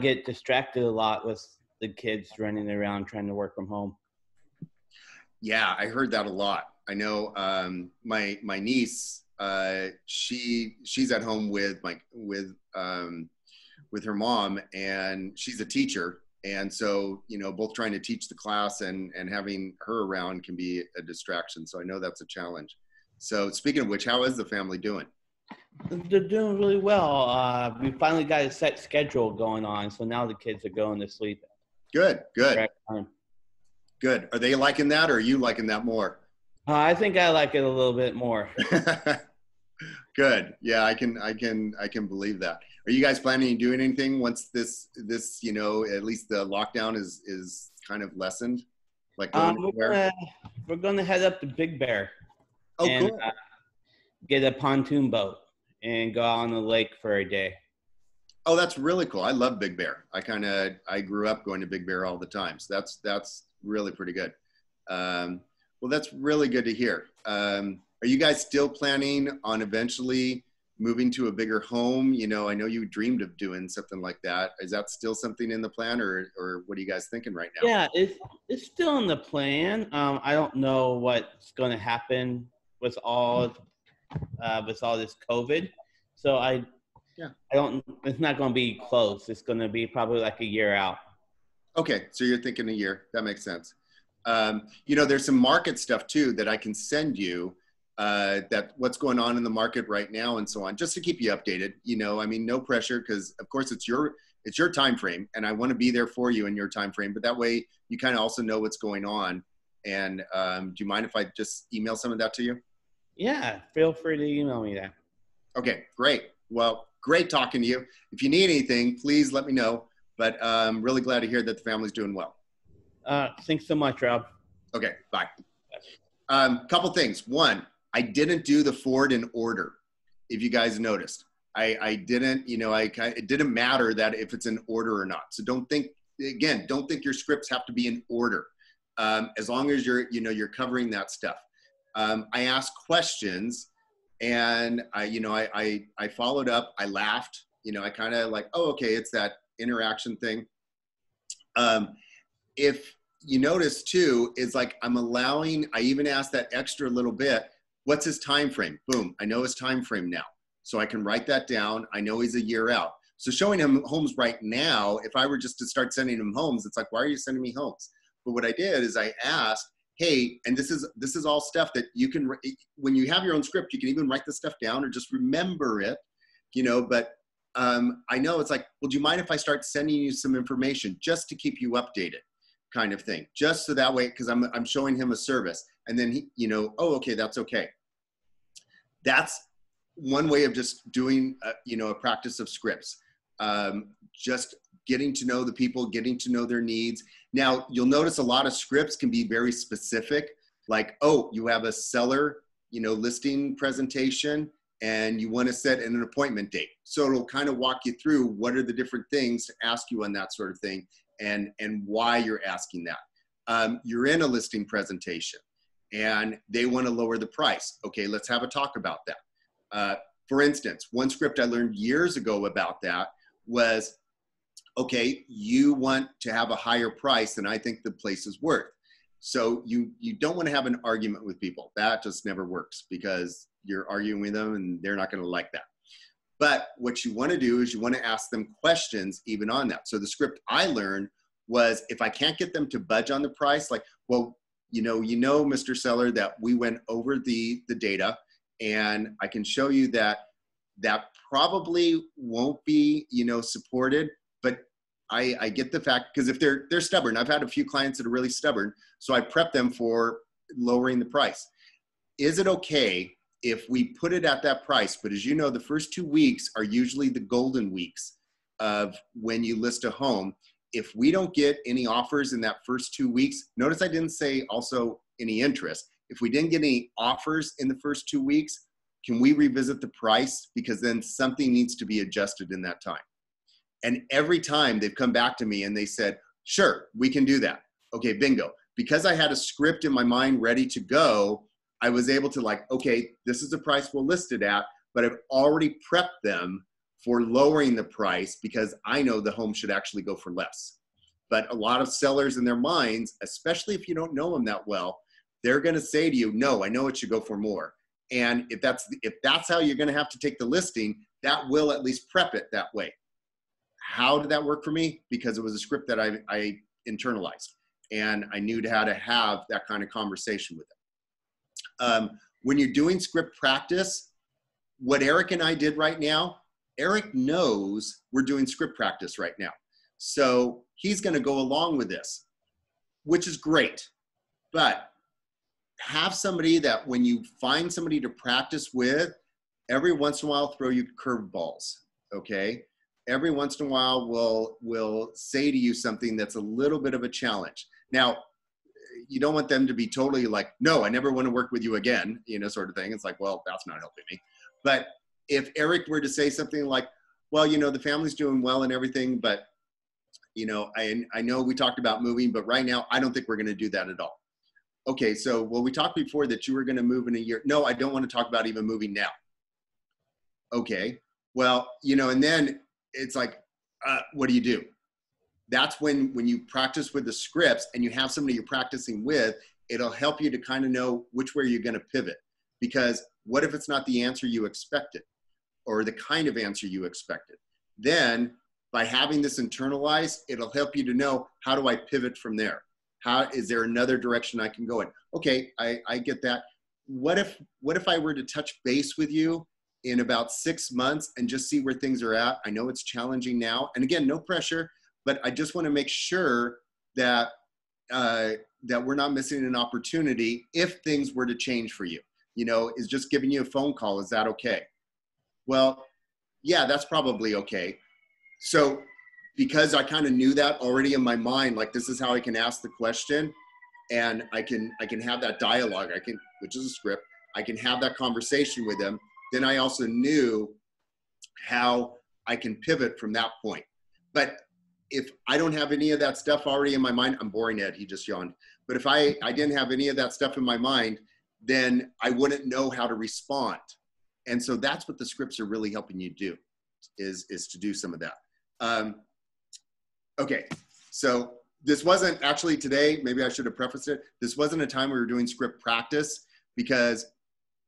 Speaker 2: get distracted a lot with the kids running around trying to work from home.
Speaker 1: Yeah, I heard that a lot. I know my niece, she's at home with her mom, and she's a teacher. And so, both trying to teach the class and having her around can be a distraction. So I know that's a challenge. So speaking of which, how is the family doing?
Speaker 2: They're doing really well. We finally got a set schedule going on. So now the kids are going to sleep.
Speaker 1: Good.
Speaker 2: Correct time.
Speaker 1: Good. Are they liking that, or are you liking that more?
Speaker 2: I think I like it a little bit more.
Speaker 1: Good. Yeah, I can believe that. Are you guys planning on doing anything once this at least the lockdown is kind of lessened? Like
Speaker 2: we're going to head up to Big Bear.
Speaker 1: Oh,
Speaker 2: and,
Speaker 1: cool.
Speaker 2: Get a pontoon boat and go out on the lake for a day.
Speaker 1: Oh, that's really cool. I love Big Bear. I grew up going to Big Bear all the time. So that's really pretty good. Well, that's really good to hear. Are you guys still planning on eventually moving to a bigger home? I know you dreamed of doing something like that. Is that still something in the plan, or what are you guys thinking right now?
Speaker 2: Yeah, it's still in the plan. I don't know what's going to happen with all this COVID. So I don't. It's not going to be close. It's going to be probably like a year out.
Speaker 1: Okay, so you're thinking a year. That makes sense. There's some market stuff too that I can send you. That what's going on in the market right now and so on, just to keep you updated. No pressure, because of course it's your time frame, and I want to be there for you in your time frame. But that way you kind of also know what's going on. And do you mind if I just email some of that to you?
Speaker 2: Yeah, feel free to email me that.
Speaker 1: Okay, great. Well, great talking to you. If you need anything, please let me know. But I'm really glad to hear that the family's doing well.
Speaker 2: Thanks so much, Rob.
Speaker 1: Okay, bye. Couple things. One, I didn't do the forward in order. If you guys noticed, I didn't, it didn't matter that if it's in order or not. So don't think your scripts have to be in order. As long as you're covering that stuff. I asked questions, and I followed up. I laughed, I kind of like, oh, okay, it's that interaction thing. If you notice too, is like I even asked that extra little bit, what's his time frame? Boom, I know his time frame now. So I can write that down. I know he's a year out. So showing him homes right now, if I were just to start sending him homes, it's like, why are you sending me homes? But what I did is I asked, hey, and this is all stuff that you can, when you have your own script, you can even write this stuff down or just remember it, but I know it's like, well, do you mind if I start sending you some information just to keep you updated, kind of thing, just so that way, because I'm showing him a service, and then he, oh, okay, that's okay. That's one way of just doing, a practice of scripts, just getting to know the people, getting to know their needs. Now, you'll notice a lot of scripts can be very specific, like, oh, you have a seller, listing presentation, and you want to set an appointment date. So it'll kind of walk you through what are the different things to ask you on that sort of thing, and why you're asking that. You're in a listing presentation, and they want to lower the price. Okay, let's have a talk about that. For instance, one script I learned years ago about that was, okay, you want to have a higher price than I think the place is worth. So you don't want to have an argument with people. That just never works, because you're arguing with them and they're not going to like that. But what you want to do is you want to ask them questions even on that. So the script I learned was, if I can't get them to budge on the price, like, well, Mr. Seller, that we went over the data, and I can show you that probably won't be, supported, but I get the fact, because if they're stubborn, I've had a few clients that are really stubborn, so I prep them for lowering the price. Is it okay if we put it at that price? But as you know, the first 2 weeks are usually the golden weeks of when you list a home. If we don't get any offers in that first 2 weeks, notice I didn't say also any interest. If we didn't get any offers in the first 2 weeks, can we revisit the price? Because then something needs to be adjusted in that time. And every time they've come back to me and they said, sure, we can do that. Okay, bingo. Because I had a script in my mind ready to go, I was able to okay, this is the price we'll list it at, but I've already prepped them for lowering the price because I know the home should actually go for less. But a lot of sellers in their minds, especially if you don't know them that well, they're going to say to you, no, I know it should go for more. And if that's how you're going to have to take the listing, that will at least prep it that way. How did that work for me? Because it was a script that I internalized, and I knew how to have that kind of conversation with it. When you're doing script practice, what Eric and I did right now, Eric knows we're doing script practice right now. So he's going to go along with this, which is great. But have somebody that when you find somebody to practice with, every once in a while throw you curveballs, okay? Every once in a while will say to you something that's a little bit of a challenge. Now, you don't want them to be totally no, I never want to work with you again, sort of thing. It's well, that's not helping me. But if Eric were to say something well, the family's doing well and everything, but, I know we talked about moving, but right now, I don't think we're going to do that at all. Okay, so, well, we talked before that you were going to move in a year. No, I don't want to talk about even moving now. Okay, well, and then it's what do you do? That's when you practice with the scripts and you have somebody you're practicing with, it'll help you to kind of know which way you're going to pivot. Because what if it's not the answer you expected or the kind of answer you expected? Then by having this internalized, it'll help you to know, how do I pivot from there? How is there another direction I can go in? Okay, I get that. What if I were to touch base with you in about 6 months and just see where things are at? I know it's challenging now. And again, no pressure, but I just want to make sure that, that we're not missing an opportunity if things were to change for you. Is just giving you a phone call, is that okay? Well, yeah, that's probably okay. So because I kind of knew that already in my mind, this is how I can ask the question, and I can have that dialogue, which is a script, I can have that conversation with them. Then I also knew how I can pivot from that point. But if I don't have any of that stuff already in my mind, I'm boring, Ed, he just yawned. But if I didn't have any of that stuff in my mind, then I wouldn't know how to respond. And so that's what the scripts are really helping you do, is to do some of that. Okay, so this wasn't actually today, maybe I should have prefaced it. This wasn't a time we were doing script practice, because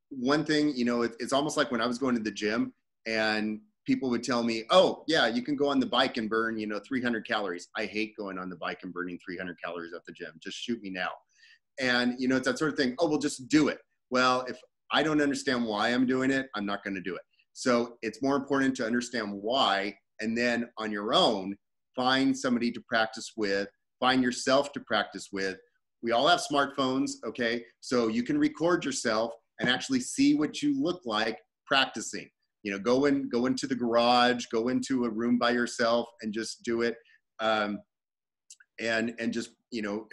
Speaker 1: one thing, it's almost like when I was going to the gym and people would tell me, oh yeah, you can go on the bike and burn, 300 calories. I hate going on the bike and burning 300 calories at the gym. Just shoot me now. And it's that sort of thing. Oh, well, just do it. Well, if I don't understand why I'm doing it, I'm not going to do it. So it's more important to understand why, and then on your own, find somebody to practice with, find yourself to practice with. We all have smartphones, okay? So you can record yourself and actually see what you look like practicing. Go into the garage, go into a room by yourself and just do it. And just, and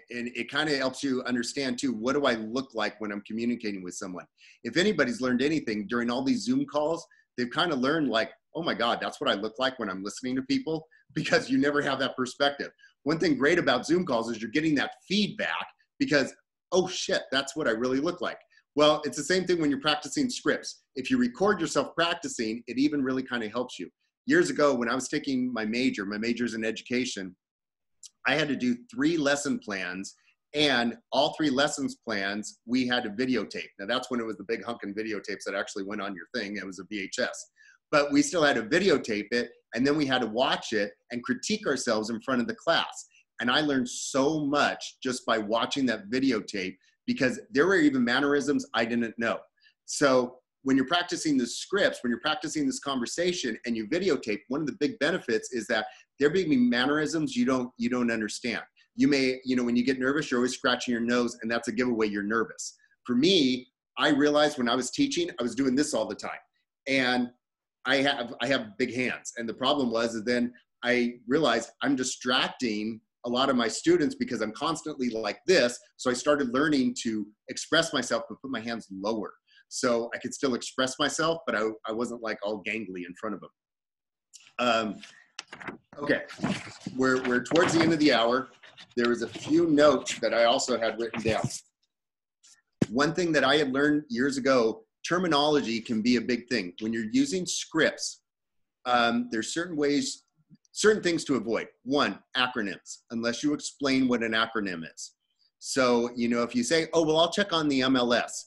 Speaker 1: it kind of helps you understand too, what do I look like when I'm communicating with someone? If anybody's learned anything during all these Zoom calls, they've kind of learned oh my God, that's what I look like when I'm listening to people, because you never have that perspective. One thing great about Zoom calls is you're getting that feedback because, oh shit, that's what I really look like. Well, it's the same thing when you're practicing scripts. If you record yourself practicing, it even really kind of helps you. Years ago, when I was taking my major's in education, I had to do 3 lesson plans, and all 3 lessons plans, we had to videotape. Now that's when it was the big hunkin' videotapes that actually went on your thing. It was a VHS, but we still had to videotape it. And then we had to watch it and critique ourselves in front of the class. And I learned so much just by watching that videotape, because there were even mannerisms I didn't know. So when you're practicing the scripts, when you're practicing this conversation and you videotape, one of the big benefits is that there may be mannerisms you don't understand. You may, when you get nervous, you're always scratching your nose, and that's a giveaway you're nervous. For me, I realized when I was teaching, I was doing this all the time. And I have big hands. And the problem was then I realized I'm distracting a lot of my students because I'm constantly like this. So I started learning to express myself, but put my hands lower. So I could still express myself, but I wasn't like all gangly in front of them. Okay, we're towards the end of the hour. There was a few notes that I also had written down. One thing that I had learned years ago, terminology can be a big thing. When you're using scripts, there's certain things to avoid. One, acronyms, unless you explain what an acronym is. So, if you say, oh, well, I'll check on the MLS.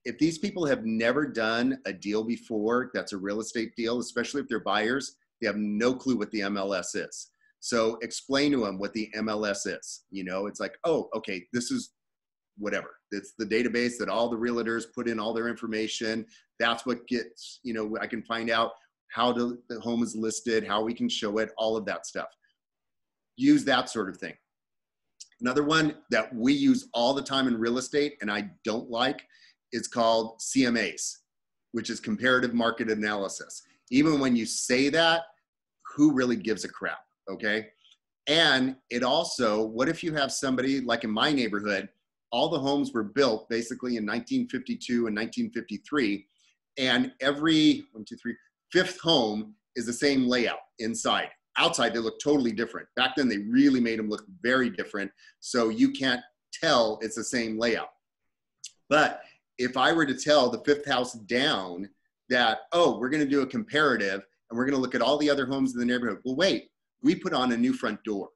Speaker 1: If these people have never done a deal before, that's a real estate deal, especially if they're buyers, they have no clue what the MLS is. So explain to them what the MLS is. It's like, oh, okay, this is whatever. It's the database that all the realtors put in all their information. That's what gets, I can find out how the home is listed, how we can show it, all of that stuff. Use that sort of thing. Another one that we use all the time in real estate, and I don't like, is called CMAs, which is comparative market analysis. Even when you say that, who really gives a crap, okay? And it also, what if you have somebody, like in my neighborhood, all the homes were built basically in 1952 and 1953, and every fifth home is the same layout inside. Outside, they look totally different. Back then, they really made them look very different, so you can't tell it's the same layout. But if I were to tell the fifth house down that, oh, we're going to do a comparative and we're going to look at all the other homes in the neighborhood. Well, wait, we put on a new front door.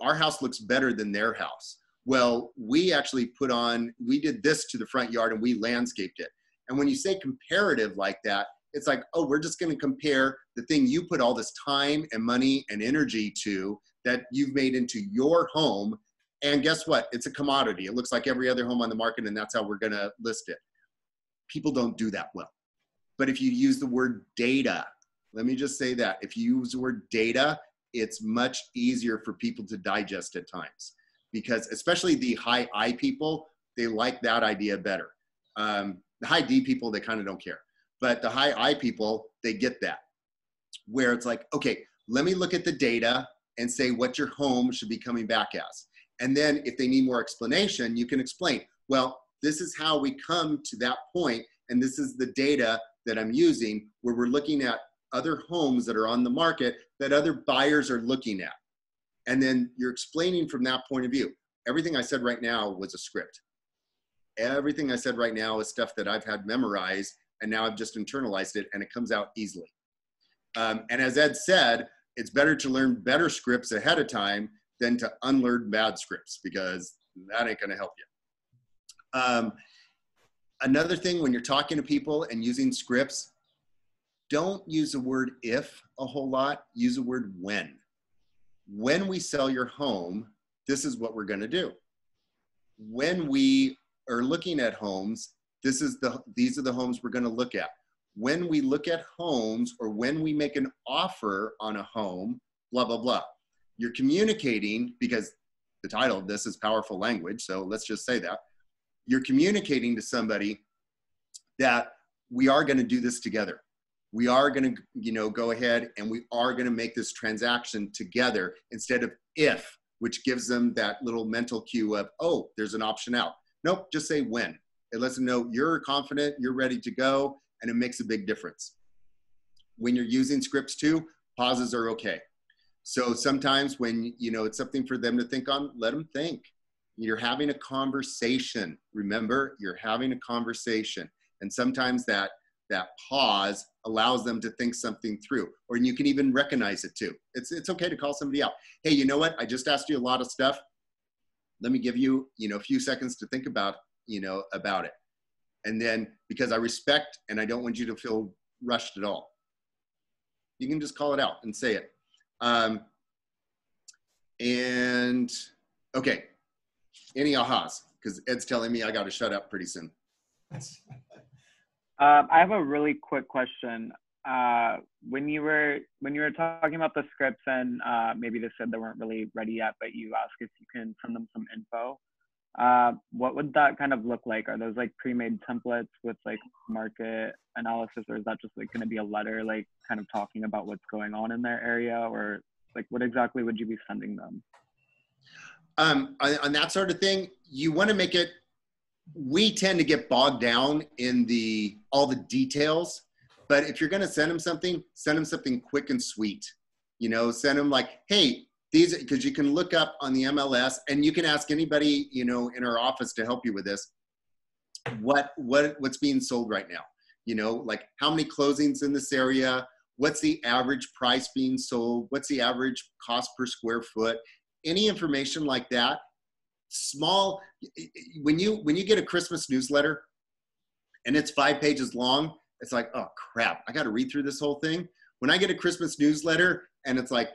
Speaker 1: Our house looks better than their house. Well, we actually we did this to the front yard and we landscaped it. And when you say comparative like that, it's like, oh, we're just going to compare the thing you put all this time and money and energy to that you've made into your home. And guess what? It's a commodity. It looks like every other home on the market, and that's how we're going to list it. People don't do that well. But if you use the word data, let me just say that. If you use the word data, it's much easier for people to digest at times. Because especially the high I people, they like that idea better. The high D people, they kind of don't care. But the high I people, they get that. Where it's like, okay, let me look at the data and say what your home should be coming back as. And then if they need more explanation, you can explain, well, this is how we come to that point, and this is the data that I'm using where we're looking at other homes that are on the market that other buyers are looking at. And then you're explaining from that point of view. Everything I said right now was a script. Everything I said right now is stuff that I've had memorized, and now I've just internalized it, and it comes out easily. And as Ed said, it's better to learn better scripts ahead of time than to unlearn bad scripts, because that ain't gonna help you. Another thing, when you're talking to people and using scripts, don't use the word if a whole lot, use the word when. When we sell your home, this is what we're gonna do. When we are looking at homes, these are the homes we're gonna look at. When we look at homes, or when we make an offer on a home, blah, blah, blah. You're communicating, because the title of this is powerful language, so let's just say that. You're communicating to somebody that we are going to do this together. We are going to, go ahead and we are going to make this transaction together instead of if, which gives them that little mental cue of, oh, there's an option out. Nope, just say when. It lets them know you're confident, you're ready to go, and it makes a big difference. When you're using scripts too, pauses are okay. So sometimes when, it's something for them to think on, let them think. You're having a conversation. Remember, you're having a conversation. And sometimes that pause allows them to think something through, or you can even recognize it too. It's okay to call somebody out. Hey, you know what? I just asked you a lot of stuff. Let me give you, a few seconds to think about it. And then, because I respect and I don't want you to feel rushed at all, you can just call it out and say it. And And okay, any ahas? Because Ed's telling me I got to shut up pretty soon.
Speaker 5: I have a really quick question. When you were talking about the scripts and maybe they said they weren't really ready yet, but you asked if you can send them some info. What would that kind of look like? Are those like pre-made templates with like market analysis, or is that just like going to be a letter, like kind of talking about what's going on in their area, or like what exactly would you be sending them?
Speaker 1: On that sort of thing, you want to make it, we tend to get bogged down in all the details, but if you're going to send them something quick and sweet, you know, send them like, hey, these, because you can look up on the MLS and you can ask anybody, you know, in our office to help you with this, what's being sold right now, you know, like how many closings in this area, what's the average price being sold, what's the average cost per square foot, any information like that. Small, when you get a Christmas newsletter and it's 5 pages long, it's like, oh crap, I got to read through this whole thing. When I get a Christmas newsletter and it's like,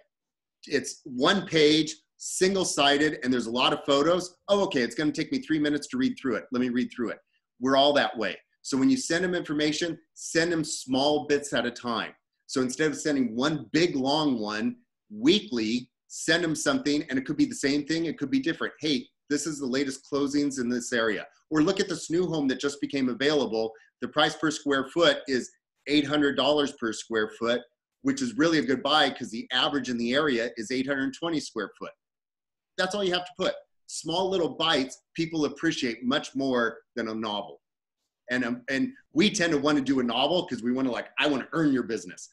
Speaker 1: it's 1 page, single-sided, and there's a lot of photos, oh, okay, it's going to take me 3 minutes to read through it. Let me read through it. We're all that way. So when you send them information, send them small bits at a time. So instead of sending one big long one weekly, send them something, and it could be the same thing, it could be different. Hey, this is the latest closings in this area. Or look at this new home that just became available. The price per square foot is $800 per square foot, which is really a good buy because the average in the area is 820 square foot. That's all you have to put. Small little bites, people appreciate much more than a novel. And we tend to want to do a novel because we want to I want to earn your business.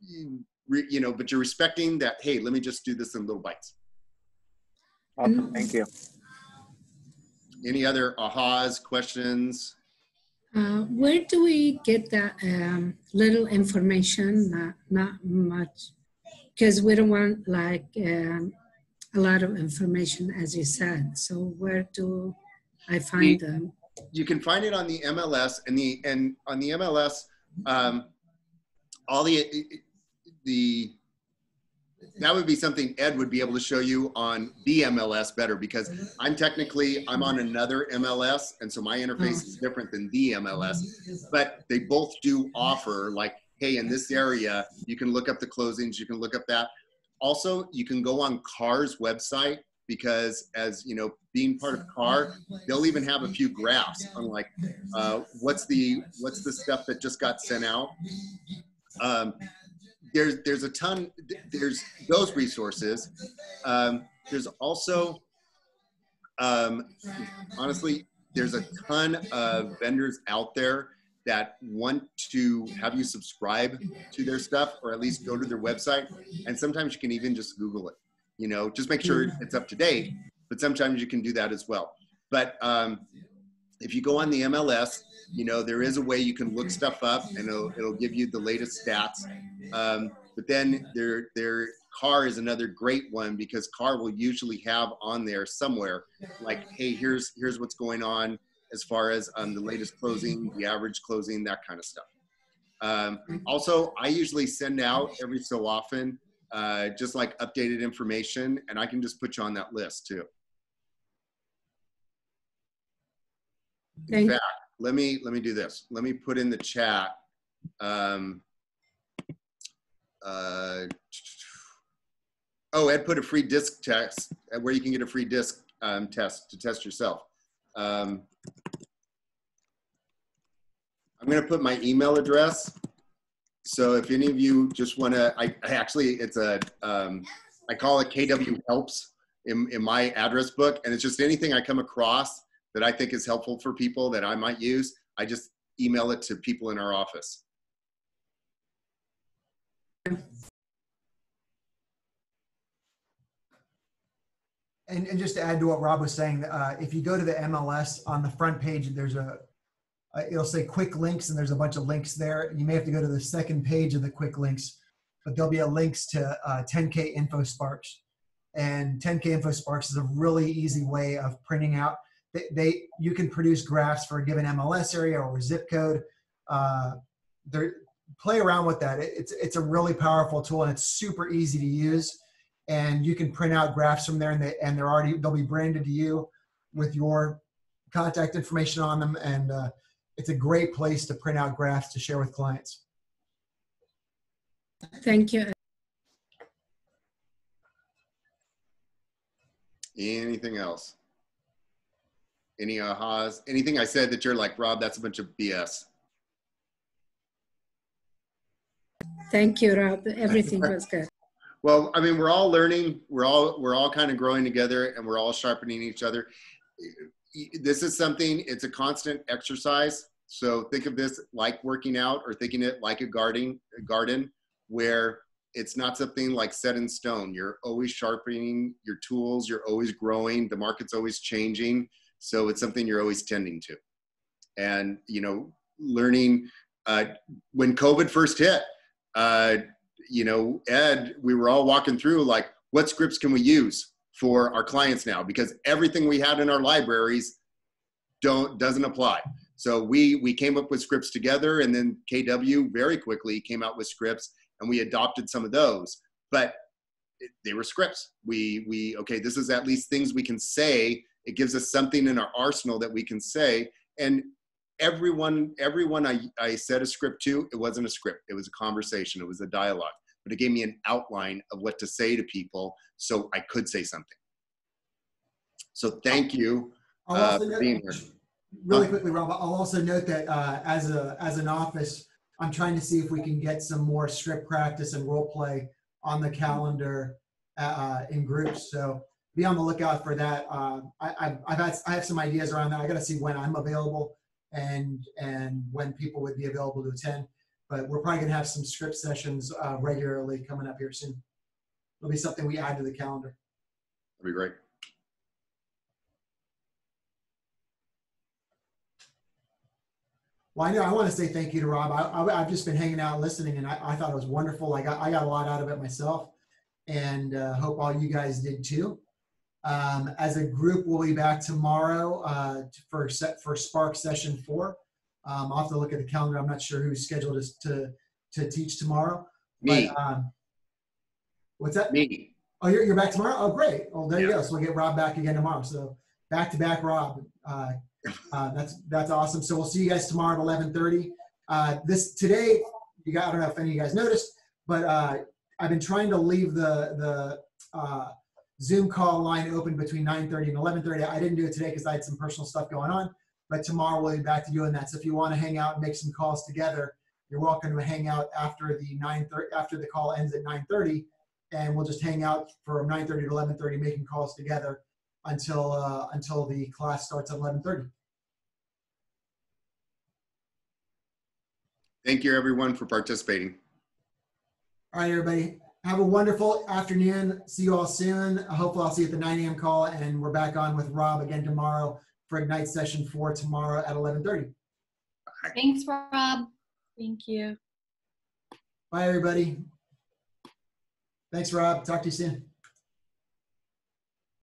Speaker 1: You know, but you're respecting that, hey, let me just do this in little bites.
Speaker 5: Awesome, thank you.
Speaker 1: Any other ahas, questions?
Speaker 6: Where do we get that little information? Not much, because we don't want a lot of information, as you said. So where do I find them?
Speaker 1: You can find it on the MLS, and on the MLS, all that would be something Ed would be able to show you on the MLS better, because I'm on another MLS, and so my interface is different than the MLS, but they both do offer like, hey, in this area, you can look up the closings, you can look up that. Also, you can go on CAR's website, because as you know, being part of CAR, they'll even have a few graphs on like, what's the stuff that just got sent out. There's a ton, there's those resources. There's also, honestly, there's a ton of vendors out there that want to have you subscribe to their stuff, or at least go to their website. And sometimes you can even just Google it, you know, just make sure it's up to date, but sometimes you can do that as well. But if you go on the MLS, you know, there is a way you can look stuff up and it'll give you the latest stats. But then their CAR is another great one, because CAR will usually have on there somewhere like, hey, here's what's going on as far as the latest closing, the average closing, that kind of stuff. Also, I usually send out every so often just like updated information, and I can just put you on that list too. In fact, let me do this. Let me put in the chat. Ed put a free disc test where you can get a free disc test to test yourself. I'm going to put my email address. So if any of you just want to, I call it KW Helps in my address book. And it's just anything I come across that I think is helpful for people that I might use, I just email it to people in our office.
Speaker 3: And just to add to what Rob was saying, if you go to the MLS on the front page, there's it'll say quick links, and there's a bunch of links there. You may have to go to the second page of the quick links, but there'll be a links to 10K InfoSparks. And 10K InfoSparks is a really easy way of printing out. You can produce graphs for a given MLS area or zip code. Play around with that. It's a really powerful tool, and it's super easy to use. and you can print out graphs from there, and they'll be branded to you with your contact information on them, and it's a great place to print out graphs to share with clients.
Speaker 6: Thank you.
Speaker 1: Anything else? Any ahas? Anything I said that you're like, Rob, that's a bunch of BS?
Speaker 6: Thank you, Rob. Everything was good.
Speaker 1: Well, I mean, we're all learning. We're all kind of growing together, and we're all sharpening each other. This is something, it's a constant exercise. So think of this like working out, or thinking it like a garden where it's not something like set in stone. You're always sharpening your tools. You're always growing. The market's always changing. So it's something you're always tending to. And, you know, learning, when COVID first hit, you know, Ed, we were all walking through like, what scripts can we use for our clients now? Because everything we had in our libraries doesn't apply. So we came up with scripts together, and then KW very quickly came out with scripts, and we adopted some of those, but they were scripts. Okay, this is at least things we can say. It gives us something in our arsenal that we can say. And everyone I said a script to, it wasn't a script. It was a conversation. It was a dialogue, but it gave me an outline of what to say to people so I could say something. So thank you for being here.
Speaker 3: Really quickly, Rob, I'll also note that as an office, I'm trying to see if we can get some more script practice and role play on the calendar in groups. So be on the lookout for that. I have some ideas around that. I got to see when I'm available and when people would be available to attend. But we're probably gonna have some script sessions regularly coming up here soon. It'll be something we add to the calendar.
Speaker 1: That'd be great.
Speaker 3: Well, I want to say thank you to Rob. I've just been hanging out listening, and I thought it was wonderful. I got a lot out of it myself, and hope all you guys did too. As a group, we'll be back tomorrow for Spark Session 4. I'll have to look at the calendar. I'm not sure who's scheduled to teach tomorrow.
Speaker 1: Me.
Speaker 3: But, what's that?
Speaker 1: Me.
Speaker 3: Oh, you're back tomorrow? Oh, great. Well, there you go. So we'll get Rob back again tomorrow. So back-to-back Rob. That's awesome. So we'll see you guys tomorrow at 11:30. Today, I don't know if any of you guys noticed, but I've been trying to leave the Zoom call line open between 9:30 and 11:30. I didn't do it today because I had some personal stuff going on, but tomorrow we'll be back to doing that. So if you want to hang out and make some calls together, you're welcome to hang out after the call ends at 9:30, and we'll just hang out from 9:30 to 11:30 making calls together until the class starts at 11:30.
Speaker 1: Thank you, everyone, for participating.
Speaker 3: All right, everybody. Have a wonderful afternoon. See you all soon. Hopefully, I'll see you at the 9 a.m. call, and we're back on with Rob again tomorrow for Ignite Session 4 tomorrow at 11:30.
Speaker 7: Thanks, Rob. Thank you.
Speaker 3: Bye, everybody. Thanks, Rob. Talk to you soon.